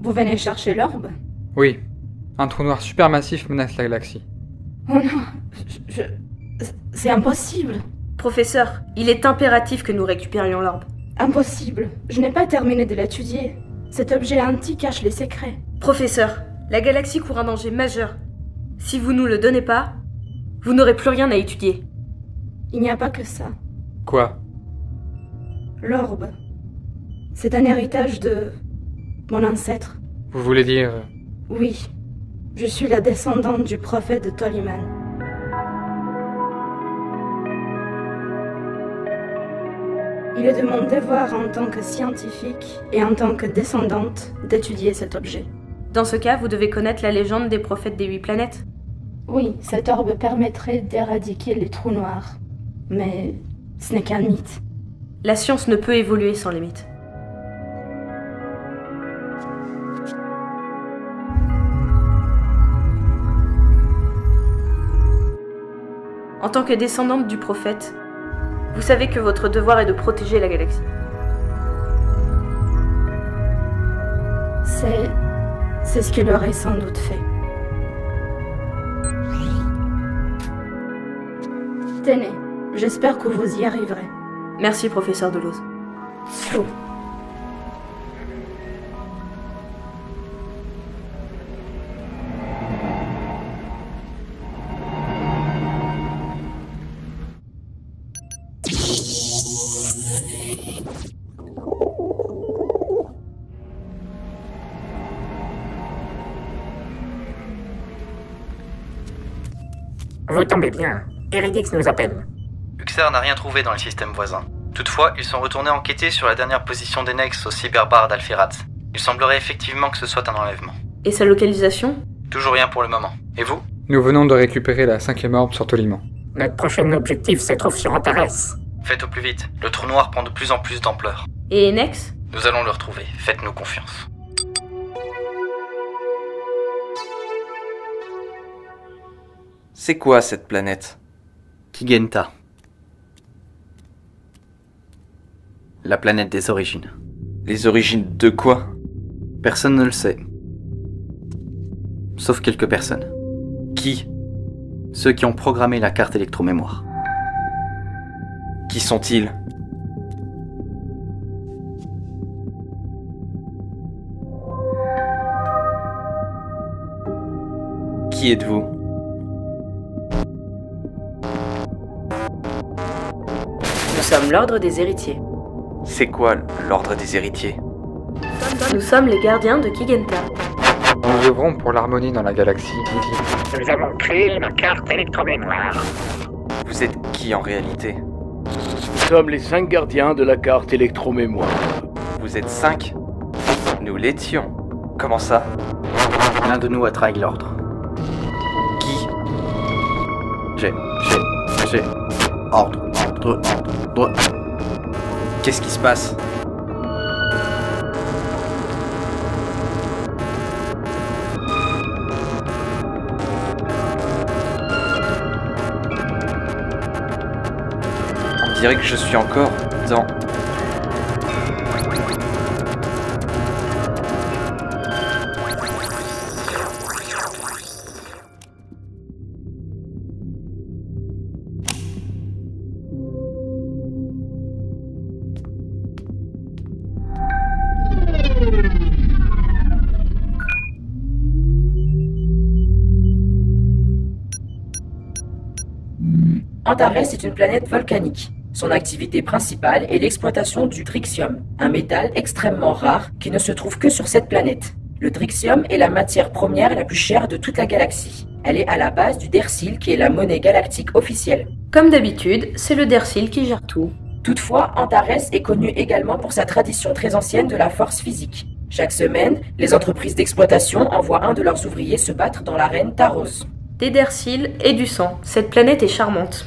Vous venez chercher l'orbe?
Oui. Un trou noir supermassif menace la galaxie.
Oh non, c'est impossible.
Professeur, il est impératif que nous récupérions l'orbe.
Impossible. Je n'ai pas terminé de l'étudier. Cet objet antique cache les secrets.
Professeur, la galaxie court un danger majeur. Si vous nous le donnez pas, vous n'aurez plus rien à étudier.
Il n'y a pas que ça.
Quoi?
L'orbe. C'est un héritage de mon ancêtre.
Vous voulez dire...
Oui. Je suis la descendante du prophète de Toliman. Il est de mon devoir en tant que scientifique et en tant que descendante d'étudier cet objet.
Dans ce cas, vous devez connaître la légende des prophètes des 8 planètes.
Oui, cet orbe permettrait d'éradiquer les trous noirs. Mais ce n'est qu'un mythe.
La science ne peut évoluer sans les mythes. En tant que descendante du prophète, vous savez que votre devoir est de protéger la galaxie.
C'est ce qu'il aurait sans doute fait. Tenez, j'espère que vous y arriverez.
Merci, professeur Deloz.
Chaud.
Vous tombez bien. Eridix nous appelle.
Uxar n'a rien trouvé dans le système voisin. Toutefois, ils sont retournés enquêter sur la dernière position d'Enex au cyberbar d'Alphérat. Il semblerait effectivement que ce soit un enlèvement.
Et sa localisation?
Toujours rien pour le moment. Et vous?
Nous venons de récupérer la 5e orbe sur Toliman.
Notre prochain objectif se trouve sur Antares.
Faites au plus vite. Le trou noir prend de plus en plus d'ampleur.
Et Enex?
Nous allons le retrouver. Faites-nous confiance.
C'est quoi cette planète?
Kigenta. La planète des origines.
Les origines de quoi?
Personne ne le sait. Sauf quelques personnes.
Qui?
Ceux qui ont programmé la carte électromémoire.
Qui sont-ils? Qui êtes-vous?
Nous sommes l'ordre des héritiers.
C'est quoi l'ordre des héritiers?
Nous sommes les gardiens de Kigenta.
Nous œuvrons pour l'harmonie dans la galaxie.
Nous avons créé la carte électromémoire.
Vous êtes qui en réalité?
Nous sommes les 5 gardiens de la carte électromémoire.
Vous êtes 5? Nous l'étions. Comment ça?
L'un de nous a trahi l'ordre.
Qui?
J'ai... Ordre.
Qu'est-ce qui se passe? On dirait que je suis encore dans...
Antares est une planète volcanique. Son activité principale est l'exploitation du tritium, un métal extrêmement rare qui ne se trouve que sur cette planète. Le tritium est la matière première la plus chère de toute la galaxie. Elle est à la base du Dersil qui est la monnaie galactique officielle.
Comme d'habitude, c'est le Dersil qui gère tout.
Toutefois, Antares est connu également pour sa tradition très ancienne de la force physique. Chaque semaine, les entreprises d'exploitation envoient un de leurs ouvriers se battre dans l'arène Taros.
Des Dersil et du sang. Cette planète est charmante.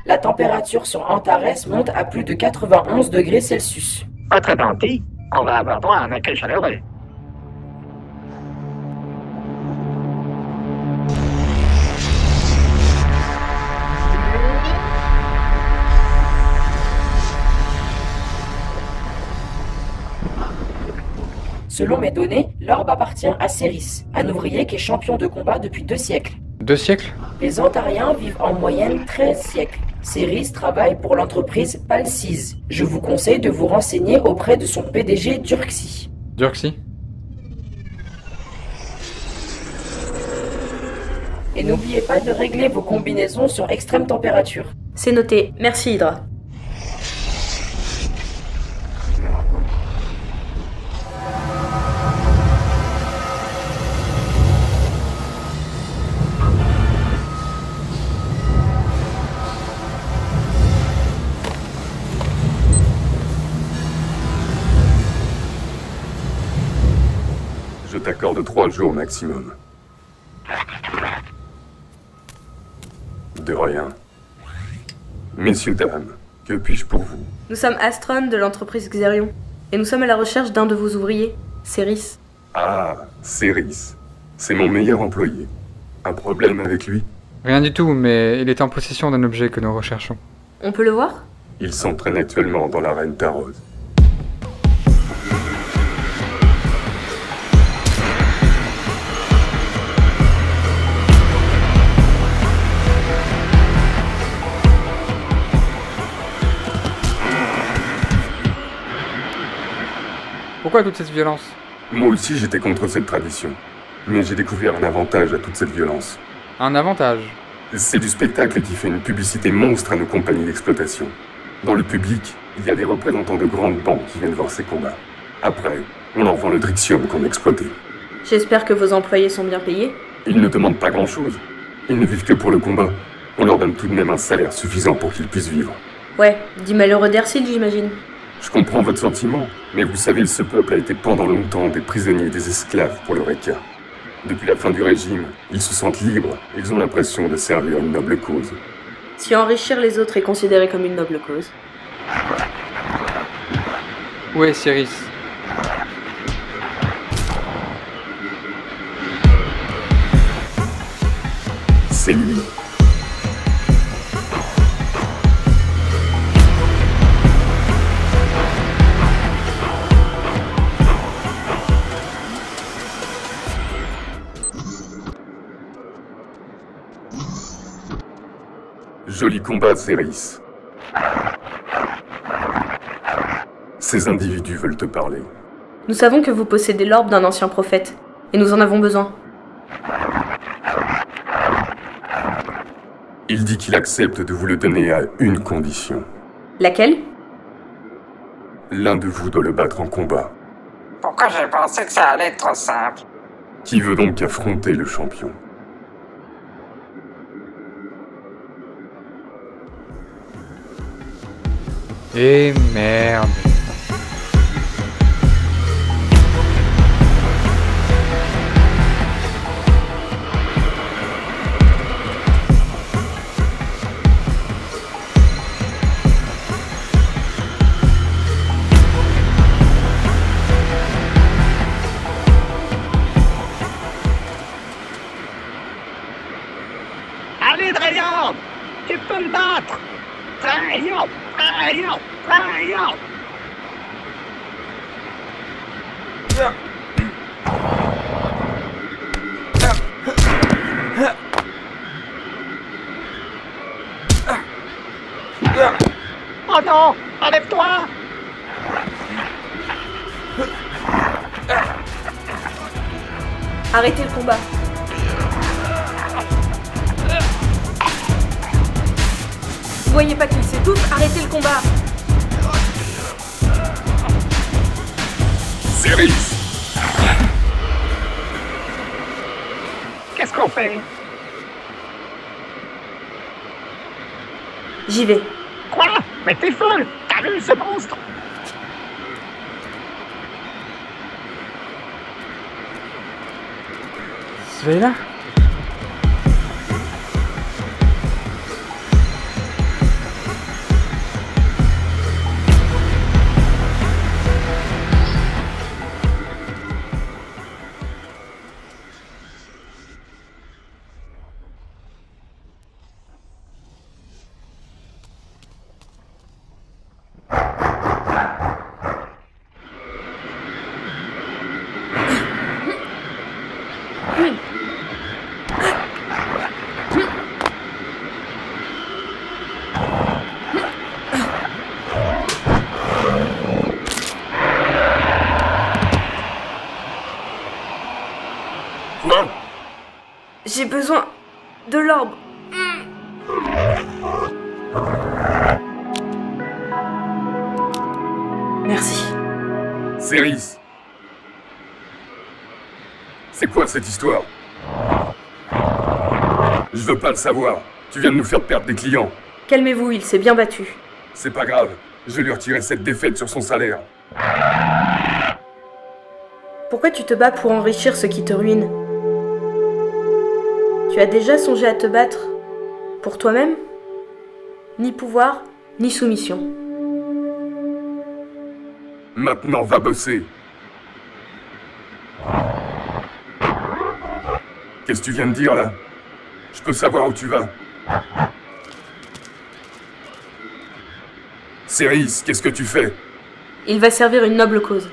La température sur Antares monte à plus de 91 degrés Celsius.
Autrement dit, on va avoir droit à un accueil chaleureux.
Selon mes données, l'orbe appartient à Céris, un ouvrier qui est champion de combat depuis 2 siècles.
2 siècles?
Les Antariens vivent en moyenne 13 siècles. Céris travaille pour l'entreprise Palsys. Je vous conseille de vous renseigner auprès de son PDG Durxi. Et n'oubliez pas de régler vos combinaisons sur extrême température.
C'est noté. Merci, Hydra.
Je t'accorde 3 jours maximum. De rien. Messieurs, dames, que puis-je pour vous?
Nous sommes Astron de l'entreprise Xerion. Et nous sommes à la recherche d'un de vos ouvriers, Céris.
Ah, Céris. C'est mon meilleur employé. Un problème avec lui?
Rien du tout, mais il est en possession d'un objet que nous recherchons.
On peut le voir?
Il s'entraîne actuellement dans l'arène Taros.
Pourquoi toute cette violence?
Moi aussi j'étais contre cette tradition. Mais j'ai découvert un avantage à toute cette violence.
Un avantage?
C'est du spectacle qui fait une publicité monstre à nos compagnies d'exploitation. Dans le public, il y a des représentants de grandes banques qui viennent voir ces combats. Après, on leur vend le Drixium qu'on a exploité.
J'espère que vos employés sont bien payés.
Ils ne demandent pas grand-chose. Ils ne vivent que pour le combat. On leur donne tout de même un salaire suffisant pour qu'ils puissent vivre.
Ouais, 10 malheureux d'Ercil, j'imagine.
Je comprends votre sentiment, mais vous savez, ce peuple a été pendant longtemps des prisonniers et des esclaves pour le Reka. Depuis la fin du régime, ils se sentent libres, ils ont l'impression de servir une noble cause.
Si enrichir les autres est considéré comme une noble cause.
Où est Céris?
C'est lui. Joli combat, Céris. Ces individus veulent te parler.
Nous savons que vous possédez l'orbe d'un ancien prophète, et nous en avons besoin.
Il dit qu'il accepte de vous le donner à une condition.
Laquelle?
L'un de vous doit le battre en combat.
Pourquoi j'ai pensé que ça allait être trop simple?
Qui veut donc affronter le champion?
Eh merde.
Allez, Drayon! Tu peux me battre! Drayon! Drayon! Drayon! Oh non! Enlève-toi!
Arrêtez le combat. Vous voyez pas qu'ils s'étouffent? Arrêtez le combat.
Céris!
Qu'est-ce qu'on fait?
J'y vais.
Quoi? Mais t'es folle! T'as vu ce monstre?
Svela?
l'orbe. Merci.
Céris. C'est quoi cette histoire? Je veux pas le savoir. Tu viens de nous faire perdre des clients.
Calmez-vous, il s'est bien battu.
C'est pas grave. Je vais lui retirer cette défaite sur son salaire.
Pourquoi tu te bats pour enrichir ce qui te ruine? Tu as déjà songé à te battre pour toi-même? Ni pouvoir, ni soumission.
Maintenant, va bosser. Qu'est-ce que tu viens de dire, là? Je peux savoir où tu vas. Céris, qu'est-ce que tu fais?
Il va servir une noble cause.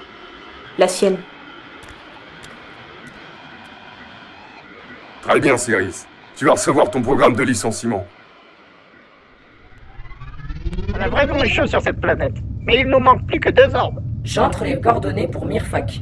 La sienne.
Très bien, Céris. Tu vas recevoir ton programme de licenciement.
On a vraiment chaud sur cette planète. Mais il nous manque plus que 2 orbes.
J'entre les coordonnées pour Mirfak.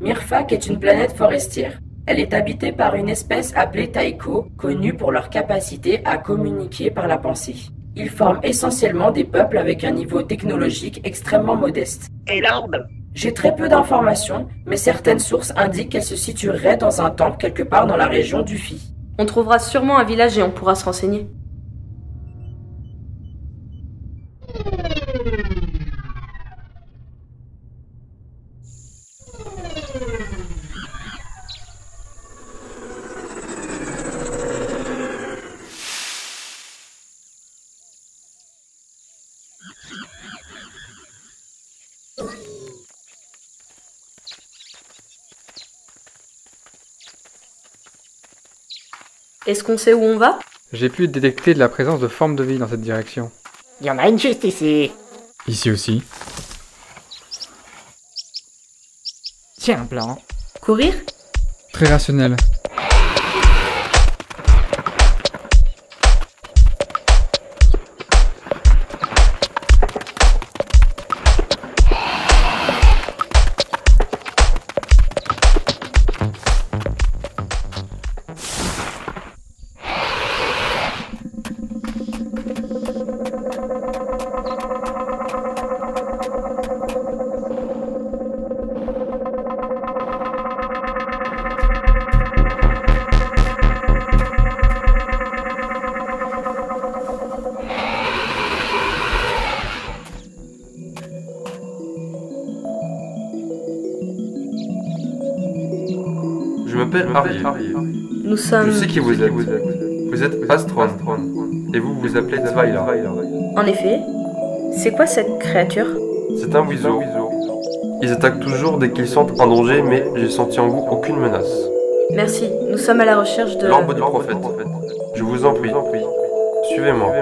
Mirfak est une planète forestière. Elle est habitée par une espèce appelée Taiko, connue pour leur capacité à communiquer par la pensée. Ils forment essentiellement des peuples avec un niveau technologique extrêmement modeste.
Et l'orbe?
J'ai très peu d'informations, mais certaines sources indiquent qu'elle se situerait dans un temple quelque part dans la région d'Ufi.
On trouvera sûrement un village et on pourra se renseigner. Est-ce qu'on sait où on va?
J'ai pu détecter de la présence de formes de vie dans cette direction.
Il y en a une juste ici.
Ici aussi.
Tiens, un plan.
Courir?
Très rationnel.
Je m'appelle Harry.
Nous sommes...
Je sais qui vous êtes. Vous êtes Astron. Et vous vous appelez Twyla.
En effet. C'est quoi cette créature?
C'est un Wizo. Ils attaquent toujours dès qu'ils sentent un danger, mais j'ai senti en vous aucune menace.
Merci, nous sommes à la recherche de...
L'orbe du prophète. Je vous en prie. Suivez-moi.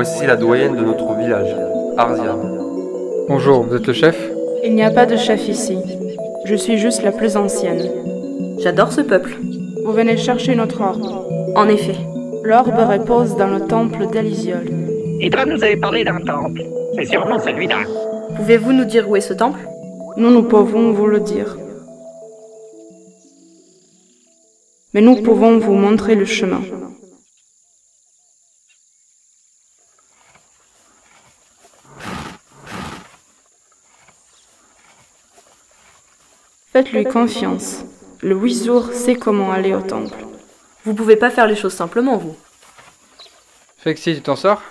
voici la doyenne de notre village, Arzia.
Bonjour, vous êtes le chef?
Il n'y a pas de chef ici. Je suis juste la plus ancienne.
J'adore ce peuple.
Vous venez chercher notre orbe.
En effet.
L'orbe repose dans le temple d'Elysiole.
Hydra nous avait parlé d'un temple. C'est sûrement celui-là.
Pouvez-vous nous dire où est ce temple?
Nous pouvons vous le dire. Mais nous pouvons vous montrer le chemin. Faites-lui confiance. Le Wizur sait comment aller au temple.
Vous pouvez pas faire les choses simplement, vous.
Fexi, tu t'en sors?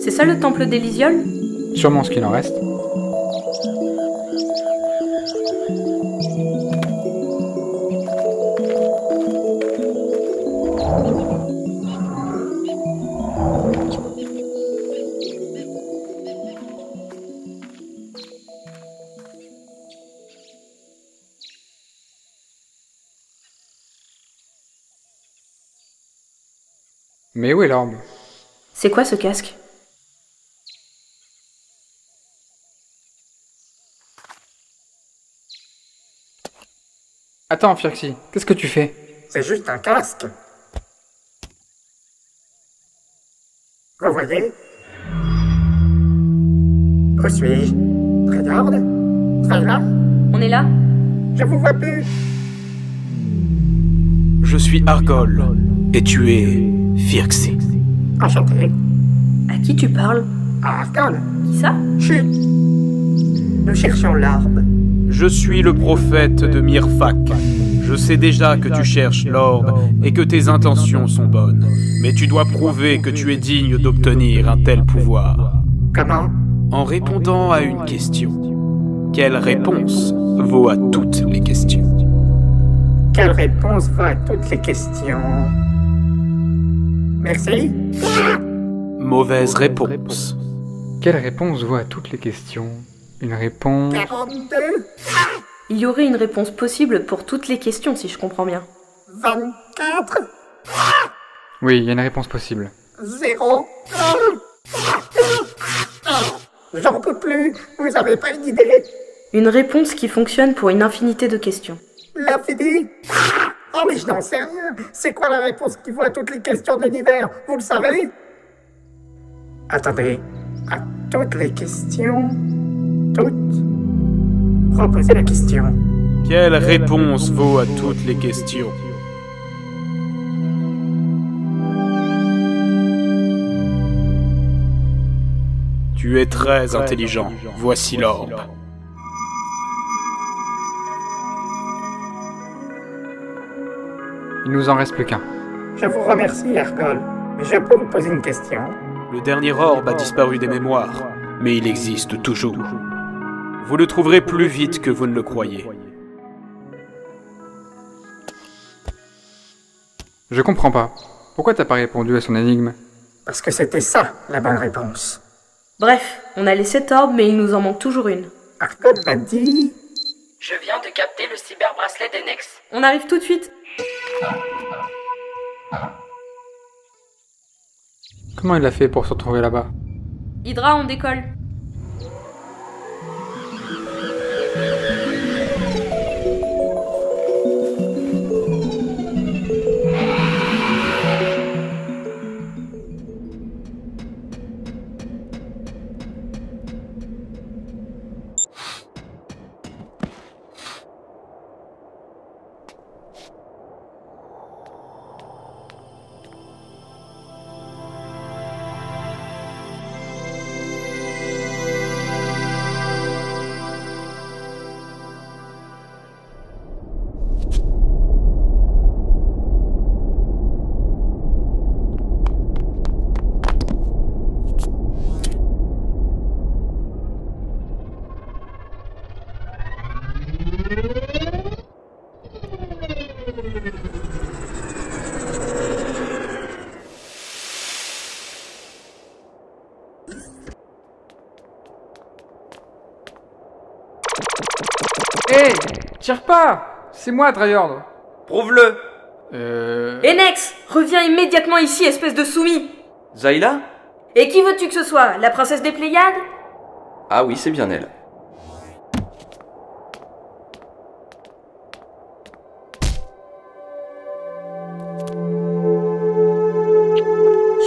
C'est ça le temple d'Elysiole?
Sûrement ce qu'il en reste. Mais où est l'orbe?
C'est quoi ce casque?
Attends, Firxy, qu'est-ce que tu fais?
C'est juste un casque. Vous voyez? Où suis-je? Regarde. Soyez là.
On est là?
Je vous vois plus.
Je suis Argol, et tu es Firxy.
Enchanté.
À qui tu parles?
Argol.
Qui ça?
Chut. Nous cherchons l'arbre.
Je suis le prophète de Mirfak. Je sais déjà que tu cherches l'orbe et que tes intentions sont bonnes. Mais tu dois prouver que tu es digne d'obtenir un tel pouvoir.
Comment?
En répondant à une question. Quelle réponse vaut à toutes les questions?
Quelle réponse va à toutes les questions? Merci.
Mauvaise réponse.
Quelle réponse vaut à toutes les questions? Une réponse...
42.
Il y aurait une réponse possible pour toutes les questions, si je comprends bien.
24.
Oui, il y a une réponse possible.
0. J'en peux plus. Vous avez pas une idée?
Une réponse qui fonctionne pour une infinité de questions.
L'infini? Oh, mais je n'en sais rien. C'est quoi la réponse qui vaut à toutes les questions de l'univers? Vous le savez? Attendez. À toutes les questions? Toutes? Reposez la question.
Quelle réponse vaut à toutes les questions? Tu es très intelligent. Voici l'orbe.
Il nous en reste plus qu'un.
Je vous remercie, Argol. Mais je peux vous poser une question?
Le dernier orbe a disparu des mémoires, mais il existe toujours. Vous le trouverez plus vite que vous ne le croyez.
Je comprends pas. Pourquoi t'as pas répondu à son énigme?
Parce que c'était ça, la bonne réponse.
Bref, on a les 7 orbes, mais il nous en manque toujours une.
Argol m'a dit...
Je viens de capter le cyberbracelet d'Ennex.
On arrive tout de suite.
Comment il a fait pour se retrouver là-bas?
Hydra, on décolle.
Hé, tire pas! C'est moi, Dryord.
Prouve-le!
Enex, reviens immédiatement ici, espèce de soumis!
Zayla?
Et qui veux-tu que ce soit? La princesse des Pléiades?
Ah oui, c'est bien elle.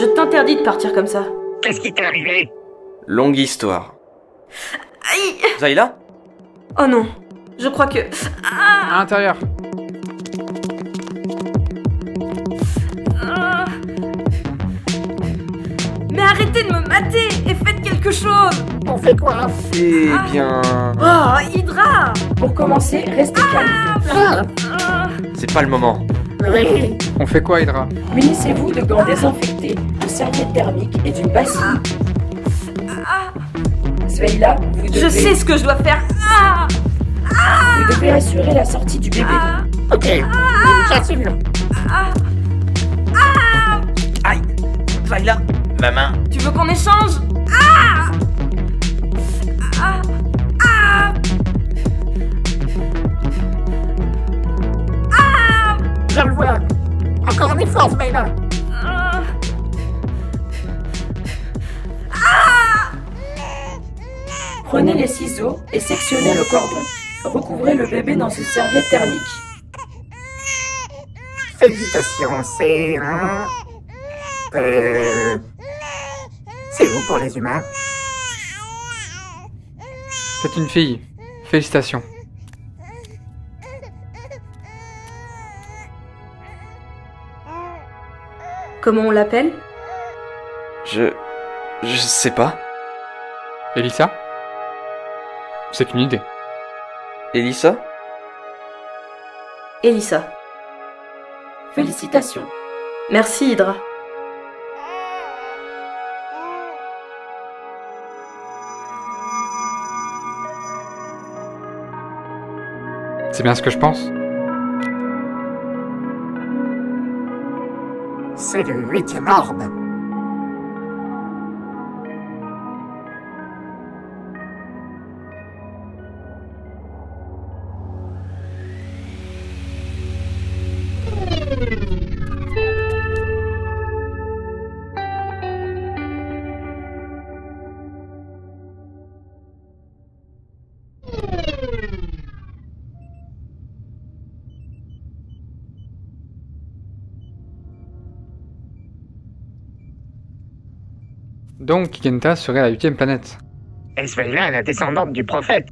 Je t'interdis de partir comme ça.
Qu'est-ce qui t'est arrivé?
Longue histoire.
Aïe!
Zayla?
Oh non, je crois que...
À l'intérieur.
Mais arrêtez de me mater et faites quelque chose!
On fait quoi?
Eh bien...
Oh, Hydra!
Pour commencer, restez calme.
C'est pas le moment.
Oui.
On fait quoi, Hydra?
Munissez-vous de gants désinfectés, de serviettes thermiques et d'une bassine. Svayla, vous devez...
Je sais ce que je dois faire!
Vous devez assurer la sortie du bébé.
Ok, j'assure.
Aïe! Zayla, ma main.
Tu veux qu'on échange?
Je le vois. Encore un effort, Svayla.
Prenez les ciseaux et sectionnez le cordon. Recouvrez le bébé dans une serviette thermique.
Félicitations, c'est... C'est où pour les humains?
C'est une fille. Félicitations.
Comment on l'appelle?
Je sais pas.
Elissa? C'est une idée.
Elissa?
Elissa.
Félicitations.
Merci, Hydra.
C'est bien ce que je pense.
C'est le 8e orbe.
Donc, Kigenta serait la 8e planète.
Et Svayla est la descendante du prophète.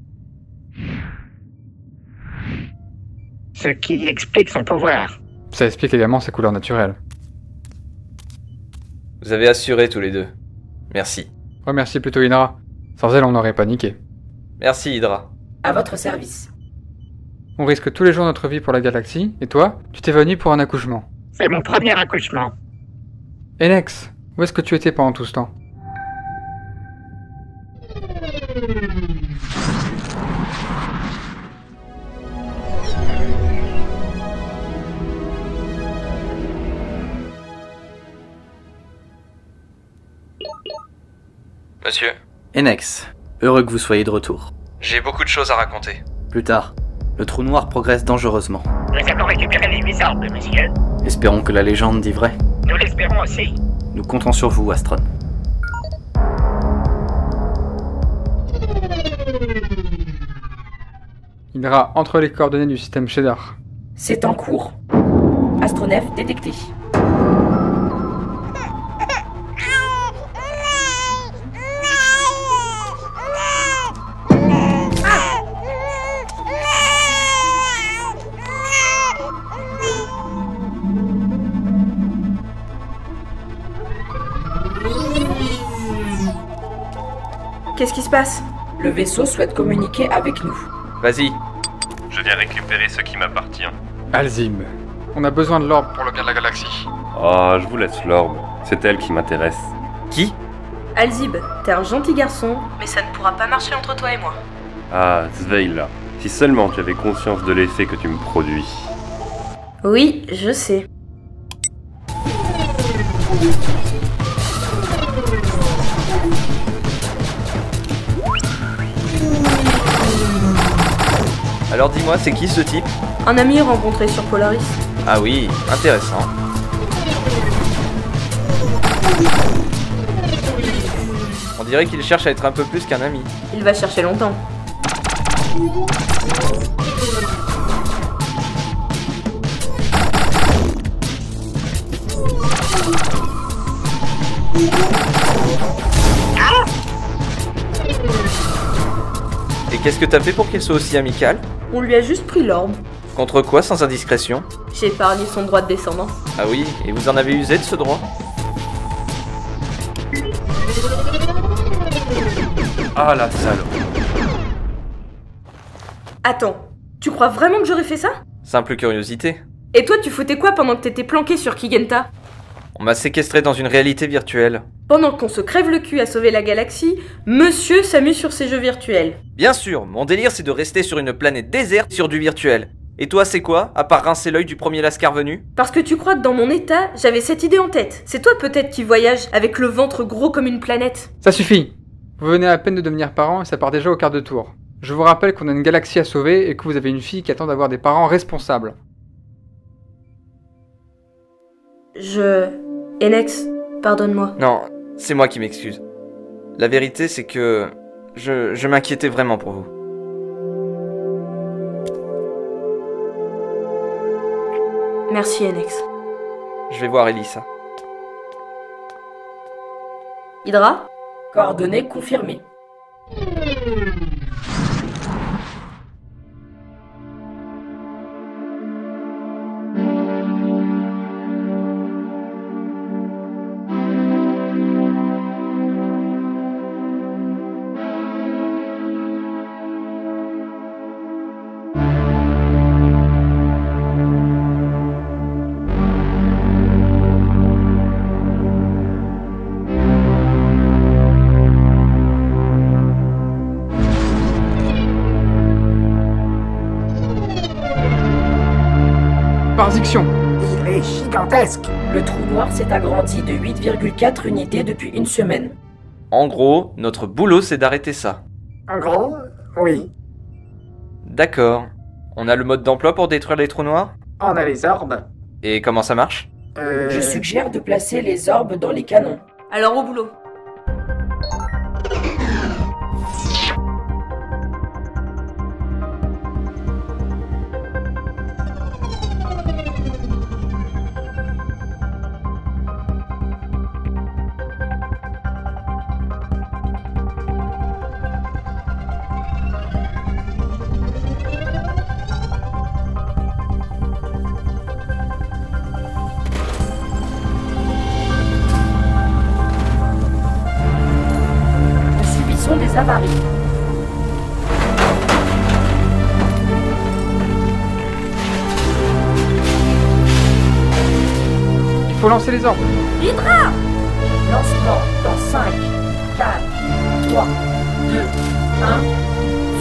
Ce qui explique son pouvoir.
Ça explique également sa couleur naturelle.
Vous avez assuré tous les deux. Merci.
Remercie plutôt Hydra. Sans elle, on n'aurait paniqué.
Merci, Hydra.
À votre service.
On risque tous les jours notre vie pour la galaxie, et toi, tu t'es venu pour un accouchement.
C'est mon premier accouchement.
Enex, où est-ce que tu étais pendant tout ce temps?
Monsieur,
Enex, heureux que vous soyez de retour.
j'ai beaucoup de choses à raconter.
Plus tard, le trou noir progresse dangereusement.
Nous avons récupéré les 8 orbes, monsieur.
Espérons que la légende dit vrai.
Nous l'espérons aussi.
Nous comptons sur vous, Astron.
Hydra entre les coordonnées du système Shedar.
C'est en cours. Astronef détecté.
Qu'est-ce qui se passe?
Le vaisseau souhaite communiquer avec nous.
Vas-y.
Je viens récupérer ce qui m'appartient.
Alzim, on a besoin de l'orbe pour le bien de la galaxie.
Oh, je vous laisse l'orbe. C'est elle qui m'intéresse.
Qui?
Alzib, t'es un gentil garçon, mais ça ne pourra pas marcher entre toi et moi.
Ah, Svayla. Si seulement tu avais conscience de l'effet que tu me produis.
Oui, je sais.
Alors dis-moi, c'est qui ce type?
Un ami rencontré sur Polaris.
Ah oui, intéressant. On dirait qu'il cherche à être un peu plus qu'un ami.
Il va chercher longtemps.
Et qu'est-ce que t'as fait pour qu'il soit aussi amical?
On lui a juste pris l'orbe.
Contre quoi, sans indiscrétion?
J'ai épargné son droit de descendance.
Ah oui, et vous en avez usé de ce droit?
Ah la salope.
Attends, tu crois vraiment que j'aurais fait ça?
Simple curiosité.
Et toi, tu foutais quoi pendant que t'étais planqué sur Kigenta?
On m'a séquestré dans une réalité virtuelle.
Pendant qu'on se crève le cul à sauver la galaxie, monsieur s'amuse sur ses jeux virtuels.
Bien sûr, mon délire c'est de rester sur une planète déserte sur du virtuel. Et toi c'est quoi, à part rincer l'œil du premier lascar venu?
Parce que tu crois que dans mon état, j'avais cette idée en tête. C'est toi peut-être qui voyage avec le ventre gros comme une planète.
Ça suffit. Vous venez à peine de devenir parents et ça part déjà au quart de tour. Je vous rappelle qu'on a une galaxie à sauver et que vous avez une fille qui attend d'avoir des parents responsables.
Enex, pardonne-moi.
Non, c'est moi qui m'excuse. La vérité c'est que... Je m'inquiétais vraiment pour vous.
Merci Enex.
Je vais voir Elissa.
Hydra?
Coordonnées confirmées.
Pardiction.
Il est gigantesque.
Le trou noir s'est agrandi de 8,4 unités depuis une semaine.
En gros, notre boulot c'est d'arrêter ça.
En gros, oui.
D'accord. On a le mode d'emploi pour détruire les trous noirs?
On a les orbes.
Et comment ça marche?
Je suggère de placer les orbes dans les canons.
Alors au boulot.
Des avaries.
Il faut lancer les orbes.
Hydra!
Lancement dans 5, 4, 3, 2, 1,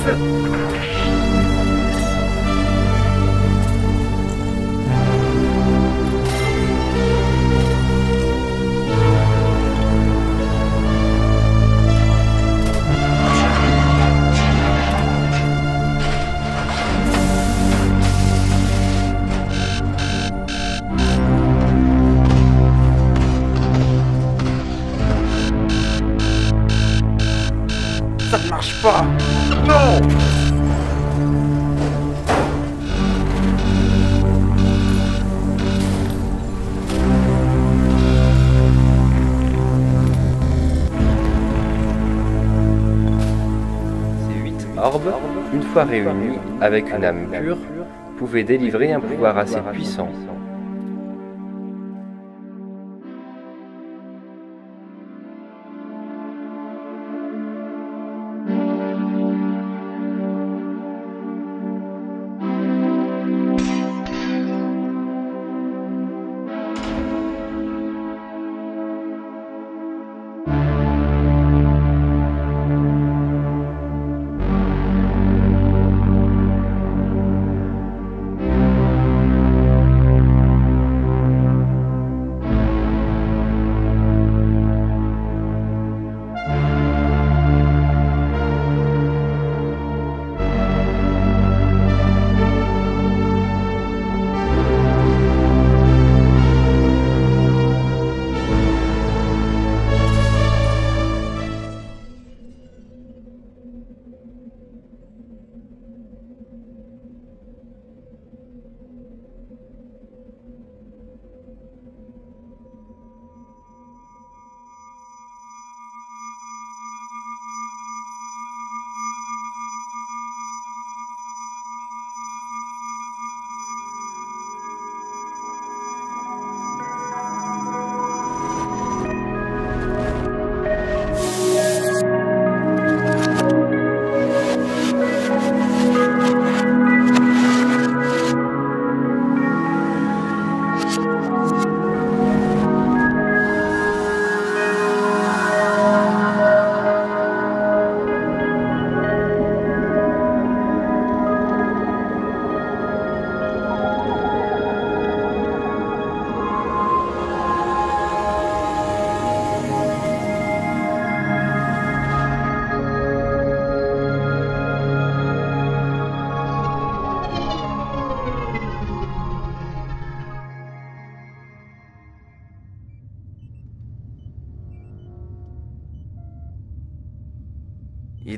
feu.
Ça ne marche pas! Non!
Ces 8 orbes, une fois réunis avec une âme pure, pouvaient délivrer un pouvoir assez puissant.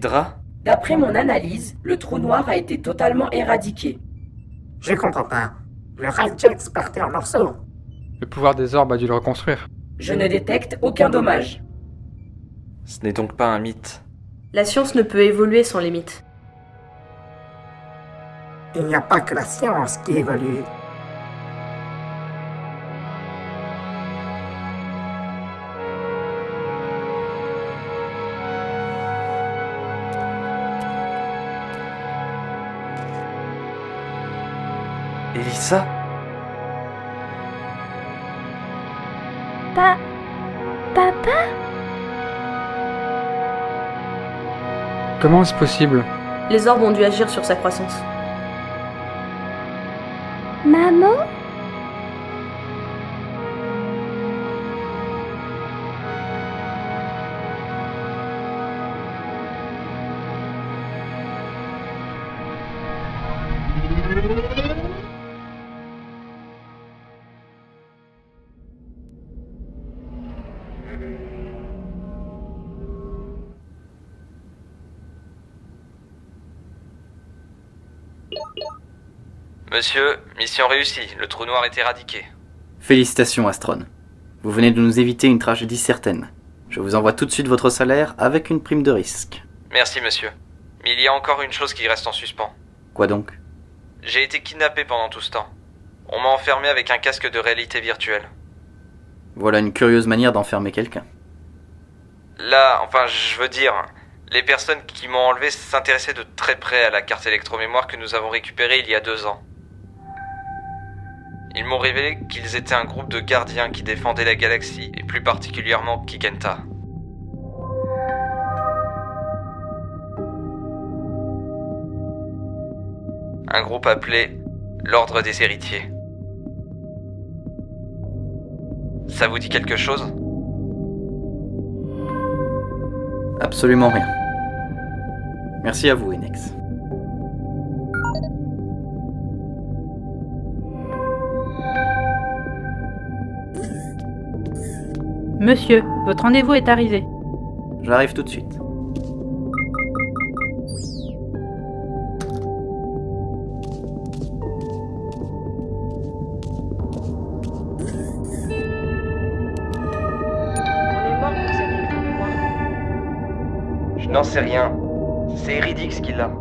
draps?
D'après mon analyse, le trou noir a été totalement éradiqué.
Je comprends pas. Le Railjet partait en morceaux.
Le pouvoir des orbes a dû le reconstruire.
Je ne détecte aucun dommage.
Ce n'est donc pas un mythe.
La science ne peut évoluer sans limite.
Il n'y a pas que la science qui évolue.
Elissa?
Papa?
Comment est-ce possible?
Les orbes ont dû agir sur sa croissance.
Maman?
Monsieur, mission réussie, le trou noir est éradiqué.
Félicitations, Astron. Vous venez de nous éviter une tragédie certaine. Je vous envoie tout de suite votre salaire avec une prime de risque.
Merci, monsieur. Mais il y a encore une chose qui reste en suspens.
Quoi donc?
J'ai été kidnappé pendant tout ce temps. On m'a enfermé avec un casque de réalité virtuelle.
Voilà une curieuse manière d'enfermer quelqu'un.
Là, enfin, je veux dire, les personnes qui m'ont enlevé s'intéressaient de très près à la carte électromémoire que nous avons récupérée il y a 2 ans. Ils m'ont révélé qu'ils étaient un groupe de gardiens qui défendaient la galaxie, et plus particulièrement Kigenta. Un groupe appelé l'Ordre des Héritiers. Ça vous dit quelque chose?
Absolument rien. Merci à vous, Inex.
Monsieur, votre rendez-vous est arrivé.
J'arrive tout de suite.
Je n'en sais rien. C'est Iridix qui l'a.